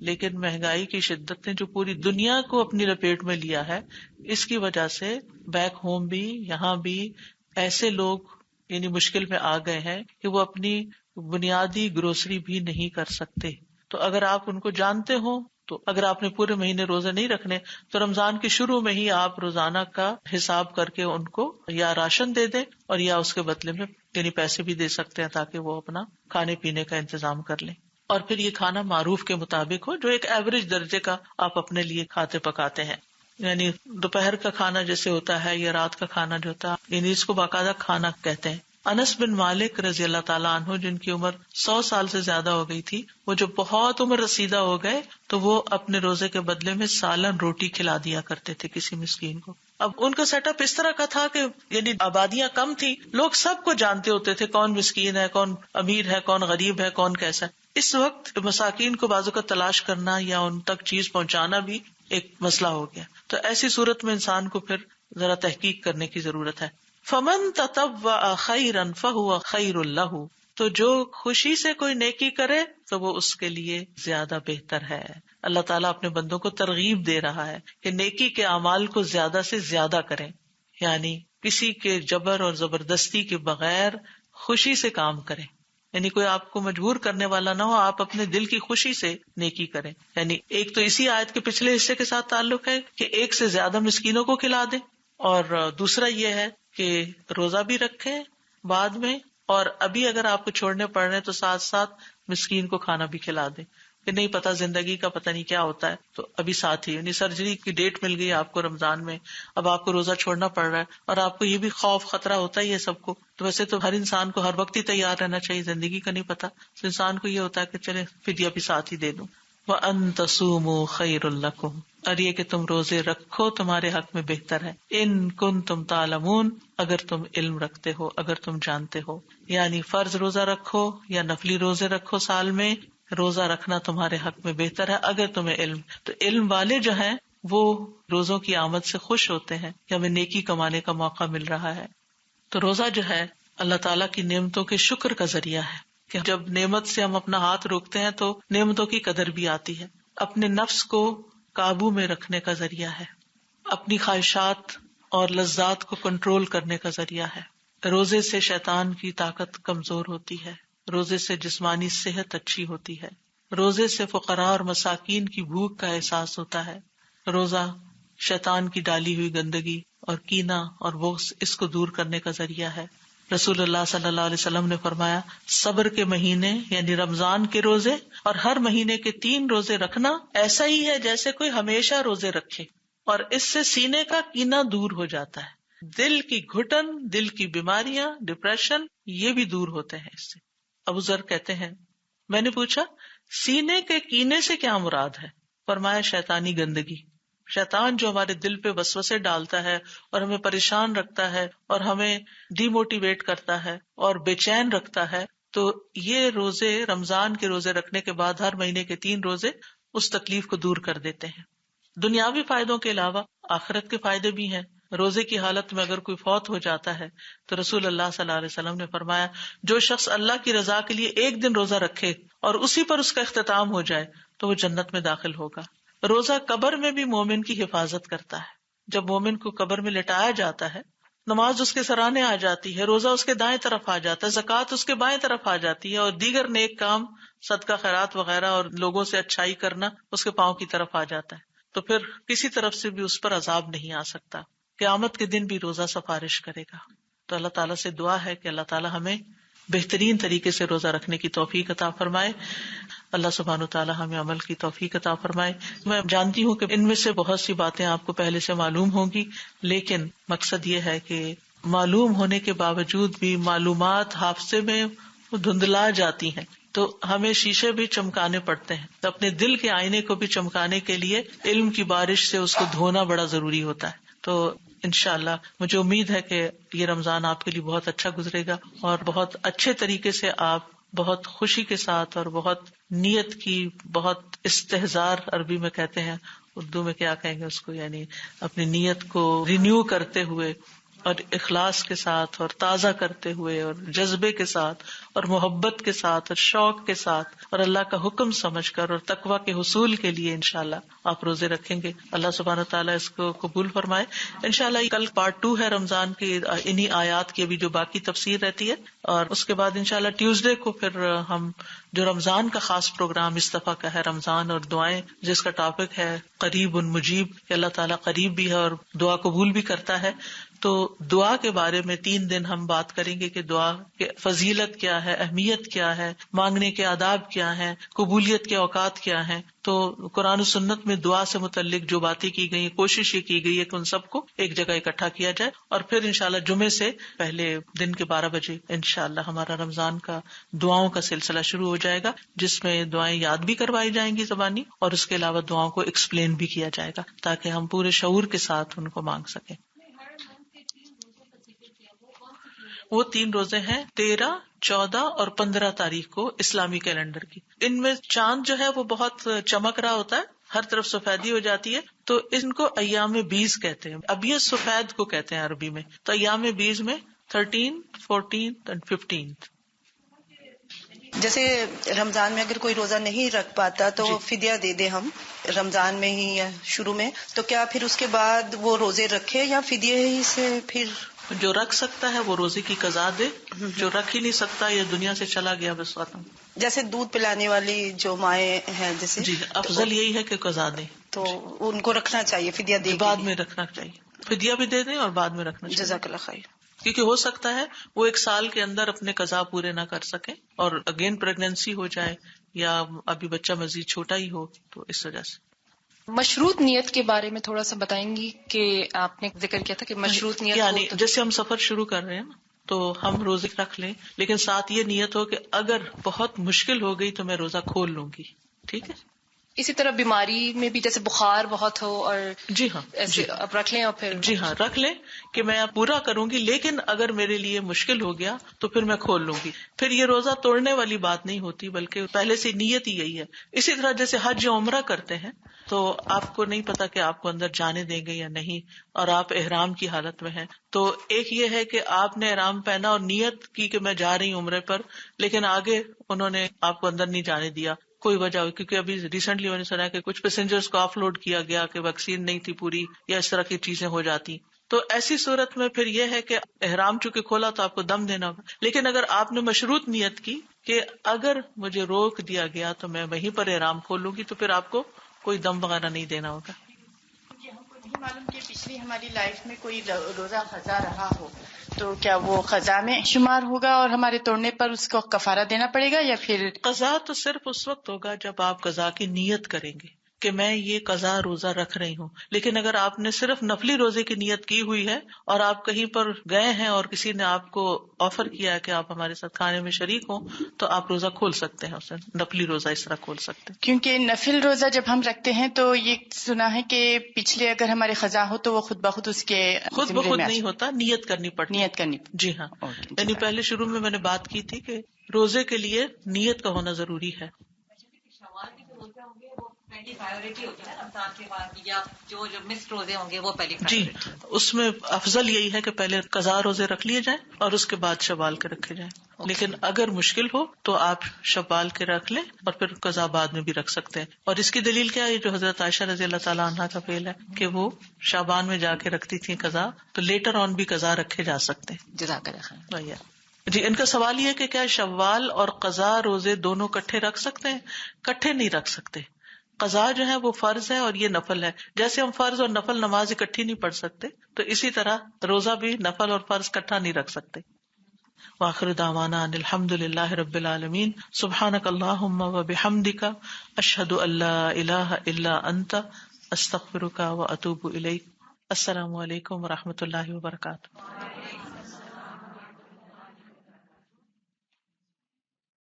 لیکن مہنگائی کی شدت نے جو پوری دنیا کو اپنی لپیٹ میں لیا ہے، اس کی وجہ سے بیک ہوم بھی، یہاں بھی ایسے لوگ یعنی مشکل میں آ گئے ہیں کہ وہ اپنی بنیادی گروسری بھی نہیں کر سکتے. تو اگر آپ ان کو جانتے ہو تو اگر آپ نے پورے مہینے روزے نہیں رکھنے تو رمضان کے شروع میں ہی آپ روزانہ کا حساب کر کے ان کو یا راشن دے دیں اور یا اس کے بدلے میں یعنی پیسے بھی دے سکتے ہیں تاکہ وہ اپنا کھانے پینے کا انتظام کر لیں. اور پھر یہ کھانا معروف کے مطابق ہو، جو ایک ایوریج درجے کا آپ اپنے لیے کھاتے پکاتے ہیں. یعنی دوپہر کا کھانا جیسے ہوتا ہے یا رات کا کھانا جو ہوتا ہے، یعنی اس کو باقاعدہ کھانا کہتے ہیں. انس بن مالک رضی اللہ تعالیٰ عنہ جن کی عمر 100 سال سے زیادہ ہو گئی تھی، وہ جو بہت عمر رسیدہ ہو گئے تو وہ اپنے روزے کے بدلے میں سالن روٹی کھلا دیا کرتے تھے کسی مسکین کو. اب ان کا سیٹ اپ اس طرح کا تھا کہ یعنی آبادیاں کم تھی، لوگ سب کو جانتے ہوتے تھے کون مسکین ہے، کون امیر ہے، کون غریب ہے، کون کیسا ہے. اس وقت مساکین کو بازو کا تلاش کرنا یا ان تک چیز پہنچانا بھی ایک مسئلہ ہو گیا. تو ایسی صورت میں انسان کو پھر ذرا تحقیق کرنے کی ضرورت ہے. فمن تطوع خیرا فہو خیر لہ، تو جو خوشی سے کوئی نیکی کرے تو وہ اس کے لیے زیادہ بہتر ہے. اللہ تعالیٰ اپنے بندوں کو ترغیب دے رہا ہے کہ نیکی کے اعمال کو زیادہ سے زیادہ کریں، یعنی کسی کے جبر اور زبردستی کے بغیر خوشی سے کام کریں. یعنی کوئی آپ کو مجبور کرنے والا نہ ہو، آپ اپنے دل کی خوشی سے نیکی کریں. یعنی ایک تو اسی آیت کے پچھلے حصے کے ساتھ تعلق ہے کہ 1 سے زیادہ مسکینوں کو کھلا دیں، اور دوسرا یہ ہے کہ روزہ بھی رکھیں بعد میں، اور ابھی اگر آپ کو چھوڑنے پڑ رہے ہیں تو ساتھ ساتھ مسکین کو کھانا بھی کھلا دیں. کہ نہیں پتا زندگی کا پتہ نہیں کیا ہوتا ہے، تو ابھی ساتھ ہی یعنی سرجری کی ڈیٹ مل گئی آپ کو رمضان میں، اب آپ کو روزہ چھوڑنا پڑ رہا ہے اور آپ کو یہ بھی خوف خطرہ ہوتا ہی ہے سب کو. تو ویسے تو ہر انسان کو ہر وقت ہی تیار رہنا چاہیے، زندگی کا نہیں پتا، تو انسان کو یہ ہوتا ہے کہ چلے فدیہ بھی ساتھ ہی دے دوں. وَأَن تَصُومُوا خَيْرٌ لَكُمْ، اور یہ کہ تم روزے رکھو تمہارے حق میں بہتر ہے. ان کنتم تعلمون، اگر تم علم رکھتے ہو، اگر تم جانتے ہو. یعنی فرض روزہ رکھو یا نفلی روزے رکھو، سال میں روزہ رکھنا تمہارے حق میں بہتر ہے اگر تمہیں علم. تو علم والے جو ہیں وہ روزوں کی آمد سے خوش ہوتے ہیں کہ ہمیں نیکی کمانے کا موقع مل رہا ہے. تو روزہ جو ہے اللہ تعالیٰ کی نعمتوں کے شکر کا ذریعہ ہے کہ جب نعمت سے ہم اپنا ہاتھ روکتے ہیں تو نعمتوں کی قدر بھی آتی ہے. اپنے نفس کو قابو میں رکھنے کا ذریعہ ہے، اپنی خواہشات اور لذات کو کنٹرول کرنے کا ذریعہ ہے۔ روزے سے شیطان کی طاقت کمزور ہوتی ہے، روزے سے جسمانی صحت اچھی ہوتی ہے، روزے سے فقراء اور مساکین کی بھوک کا احساس ہوتا ہے۔ روزہ شیطان کی ڈالی ہوئی گندگی اور کینہ اور بغض اس کو دور کرنے کا ذریعہ ہے۔ رسول اللہ صلی اللہ علیہ وسلم نے فرمایا، صبر کے مہینے یعنی رمضان کے روزے اور ہر مہینے کے 3 روزے رکھنا ایسا ہی ہے جیسے کوئی ہمیشہ روزے رکھے، اور اس سے سینے کا کینہ دور ہو جاتا ہے، دل کی گھٹن، دل کی بیماریاں، ڈپریشن، یہ بھی دور ہوتے ہیں اس سے۔ ابو ذر کہتے ہیں، میں نے پوچھا سینے کے کینے سے کیا مراد ہے؟ فرمایا شیطانی گندگی، شیطان جو ہمارے دل پہ وسوسے ڈالتا ہے اور ہمیں پریشان رکھتا ہے اور ہمیں ڈی موٹیویٹ کرتا ہے اور بے چین رکھتا ہے، تو یہ روزے، رمضان کے روزے رکھنے کے بعد ہر مہینے کے 3 روزے اس تکلیف کو دور کر دیتے ہیں۔ دنیاوی فائدوں کے علاوہ آخرت کے فائدے بھی ہیں۔ روزے کی حالت میں اگر کوئی فوت ہو جاتا ہے تو رسول اللہ صلی اللہ علیہ وسلم نے فرمایا، جو شخص اللہ کی رضا کے لیے 1 دن روزہ رکھے اور اسی پر اس کا اختتام ہو جائے تو وہ جنت میں داخل ہوگا۔ روزہ قبر میں بھی مومن کی حفاظت کرتا ہے۔ جب مومن کو قبر میں لٹایا جاتا ہے، نماز اس کے سرانے آ جاتی ہے، روزہ اس کے دائیں طرف آ جاتا ہے، زکوٰۃ اس کے بائیں طرف آ جاتی ہے، اور دیگر نیک کام، صدقہ خیرات وغیرہ اور لوگوں سے اچھائی کرنا اس کے پاؤں کی طرف آ جاتا ہے، تو پھر کسی طرف سے بھی اس پر عذاب نہیں آ سکتا۔ قیامت کے دن بھی روزہ سفارش کرے گا۔ تو اللہ تعالیٰ سے دعا ہے کہ اللہ تعالیٰ ہمیں بہترین طریقے سے روزہ رکھنے کی توفیق عطا فرمائے۔ اللہ سبحانہ وتعالیٰ ہمیں عمل کی توفیق عطا فرمائے۔ میں جانتی ہوں کہ ان میں سے بہت سی باتیں آپ کو پہلے سے معلوم ہوں گی، لیکن مقصد یہ ہے کہ معلوم ہونے کے باوجود بھی معلومات حافظے میں دھندلا جاتی ہیں، تو ہمیں شیشے بھی چمکانے پڑتے ہیں، تو اپنے دل کے آئینے کو بھی چمکانے کے لیے علم کی بارش سے اس کو دھونا بڑا ضروری ہوتا ہے۔ تو انشاءاللہ مجھے امید ہے کہ یہ رمضان آپ کے لیے بہت اچھا گزرے گا اور بہت اچھے طریقے سے آپ بہت خوشی کے ساتھ اور بہت نیت کی، بہت استحضار عربی میں کہتے ہیں، اردو میں کیا کہیں گے اس کو، یعنی اپنی نیت کو رینیو کرتے ہوئے اور اخلاص کے ساتھ اور تازہ کرتے ہوئے اور جذبے کے ساتھ اور محبت کے ساتھ اور شوق کے ساتھ اور اللہ کا حکم سمجھ کر اور تقویٰ کے حصول کے لیے انشاءاللہ آپ روزے رکھیں گے۔ اللہ سبحانہ تعالیٰ اس کو قبول فرمائے۔ انشاءاللہ کل پارٹ 2 ہے رمضان کی، انہی آیات کی ابھی جو باقی تفسیر رہتی ہے، اور اس کے بعد انشاءاللہ ٹیوزڈے کو پھر ہم جو رمضان کا خاص پروگرام اس دفعہ کا ہے، رمضان اور دعائیں، جس کا ٹاپک ہے قریب مجیب، کہ اللہ تعالیٰ قریب بھی ہے اور دعا قبول بھی کرتا ہے، تو دعا کے بارے میں 3 دن ہم بات کریں گے کہ دعا کی فضیلت کیا ہے، اہمیت کیا ہے، مانگنے کے آداب کیا ہیں، قبولیت کے اوقات کیا ہیں۔ تو قرآن و سنت میں دعا سے متعلق جو باتیں کی گئی ہیں، کوشش یہ کی گئی ہے کہ ان سب کو ایک جگہ اکٹھا کیا جائے، اور پھر انشاءاللہ جمعے سے پہلے دن کے 12 بجے انشاءاللہ ہمارا رمضان کا دعاؤں کا سلسلہ شروع ہو جائے گا، جس میں دعائیں یاد بھی کروائی جائیں گی زبانی، اور اس کے علاوہ دعاؤں کو ایکسپلین بھی کیا جائے گا تاکہ ہم پورے شعور کے ساتھ ان کو مانگ سکیں۔ وہ 3 روزے ہیں 13، 14 اور 15 تاریخ کو اسلامی کیلنڈر کی۔ ان میں چاند جو ہے وہ بہت چمک رہا ہوتا ہے، ہر طرف سفیدی ہو جاتی ہے، تو ان کو ایام بیز کہتے ہیں، اب یہ سفید کو کہتے ہیں عربی میں۔ تو ایام بیز میں 13، 14 اور 15۔ جیسے رمضان میں اگر کوئی روزہ نہیں رکھ پاتا تو جی، فدیہ دے دے ہم رمضان میں ہی یا شروع میں، تو کیا پھر اس کے بعد وہ روزے رکھے یا فدیہ ہی سے پھر؟ جو رکھ سکتا ہے وہ روزے کی قضا دے، جو رکھ ہی نہیں سکتا یا دنیا سے چلا گیا بس ختم۔ جیسے دودھ پلانے والی جو مائیں ہیں جیسے، جی، افضل یہی ہے کہ قضا دے، تو ان کو رکھنا چاہیے فدیہ دے کے بعد میں رکھنا چاہیے، فدیہ بھی دے دیں اور بعد میں رکھنا چاہیے۔ جزاک اللہ خیر۔ کیونکہ ہو سکتا ہے وہ 1 سال کے اندر اپنے قضا پورے نہ کر سکے اور اگین پریگنینسی ہو جائے یا ابھی بچہ مزید چھوٹا ہی ہو، تو اس وجہ سے۔ مشروط نیت کے بارے میں تھوڑا سا بتائیں گی کہ آپ نے ذکر کیا تھا کہ مشروط نیت یعنی ہو تو جیسے ہم سفر شروع کر رہے ہیں نا، تو ہم روزے رکھ لیں، لیکن ساتھ یہ نیت ہو کہ اگر بہت مشکل ہو گئی تو میں روزہ کھول لوں گی، ٹھیک ہے۔ اسی طرح بیماری میں بھی جیسے بخار بہت ہو اور جی ہاں، ایسے اب رکھ لیں اور پھر جی ہاں رکھ لیں کہ میں پورا کروں گی، لیکن اگر میرے لیے مشکل ہو گیا تو پھر میں کھول لوں گی۔ پھر یہ روزہ توڑنے والی بات نہیں ہوتی، بلکہ پہلے سے نیت ہی یہی ہے۔ اسی طرح جیسے حج یا عمرہ کرتے ہیں تو آپ کو نہیں پتا کہ آپ کو اندر جانے دیں گے یا نہیں، اور آپ احرام کی حالت میں ہیں، تو ایک یہ ہے کہ آپ نے احرام پہنا اور نیت کی کہ میں جا رہی ہوں عمرے پر، لیکن آگے انہوں نے آپ کو اندر نہیں جانے دیا، کوئی وجہ ہوئی، کیونکہ ابھی ریسنٹلی میں نے سنا کہ کچھ پیسنجرز کو آف لوڈ کیا گیا کہ ویکسین نہیں تھی پوری، یا اس طرح کی چیزیں ہو جاتی. تو ایسی صورت میں پھر یہ ہے کہ احرام چونکہ کھولا تو آپ کو دم دینا ہوگا. لیکن اگر آپ نے مشروط نیت کی کہ اگر مجھے روک دیا گیا تو میں وہیں پر احرام کھولوں گی، تو پھر آپ کو کوئی دم وغیرہ نہیں دینا ہوگا. ہم کو نہیں معلوم کہ پچھلی ہماری لائف میں کوئی روزہ قضا رہا ہو تو کیا وہ قضا میں شمار ہوگا اور ہمارے توڑنے پر اس کو کفارہ دینا پڑے گا، یا پھر قضا تو صرف اس وقت ہوگا جب آپ قضا کی نیت کریں گے کہ میں یہ قضا روزہ رکھ رہی ہوں. لیکن اگر آپ نے صرف نفلی روزے کی نیت کی ہوئی ہے اور آپ کہیں پر گئے ہیں اور کسی نے آپ کو آفر کیا ہے کہ آپ ہمارے ساتھ کھانے میں شریک ہوں، تو آپ روزہ کھول سکتے ہیں، اسے نفلی روزہ اس طرح کھول سکتے ہیں. کیونکہ نفل روزہ جب ہم رکھتے ہیں تو یہ سنا ہے کہ پچھلے اگر ہمارے قضا ہو تو وہ خود بخود اس کے خود زمرے بخود میں نہیں ہوتا، نیت کرنی پڑتی. نیت کرنی جی ہاں. اوکے، یعنی پہلے شروع میں نے بات کی تھی کہ روزے کے لیے نیت کا ہونا ضروری ہے. پہلی پرائیورٹی ہوتی ہے رمضان کے بعد، یا جو مسڈ روزے ہوں گے وہ پہلی جی، پرائیورٹی. اس میں افضل یہی ہے کہ پہلے قضا روزے رکھ لیے جائیں اور اس کے بعد شوال کے رکھے جائیں. لیکن اگر مشکل ہو تو آپ شوال کے رکھ لیں اور پھر قضا بعد میں بھی رکھ سکتے ہیں. اور اس کی دلیل کیا ہے؟ جو حضرت عائشہ رضی اللہ تعالیٰ عنہا کا فعل ہے کہ وہ شعبان میں جا کے رکھتی تھیں قضا، تو لیٹر آن بھی قضا رکھے جا سکتے ہیں. جزاک اللہ خیر. جی، ان کا سوال یہ ہے کہ کیا شوال اور قضا روزے دونوں کٹھے رکھ سکتے ہیں؟ کٹھے نہیں رکھ سکتے. قضا جو ہے وہ فرض ہے اور یہ نفل ہے. جیسے ہم فرض اور نفل نماز اکٹھی نہیں پڑھ سکتے، تو اسی طرح روزہ بھی نفل اور فرض کٹھا نہیں رکھ سکتے. وآخر دعوانا ان الحمد للہ رب العالمین. سبحانک اللہم وبحمدک، اشہد ان لا الہ الا انت، استغفرک واتوب الیک. السلام علیکم ورحمۃ اللہ وبرکاتہ.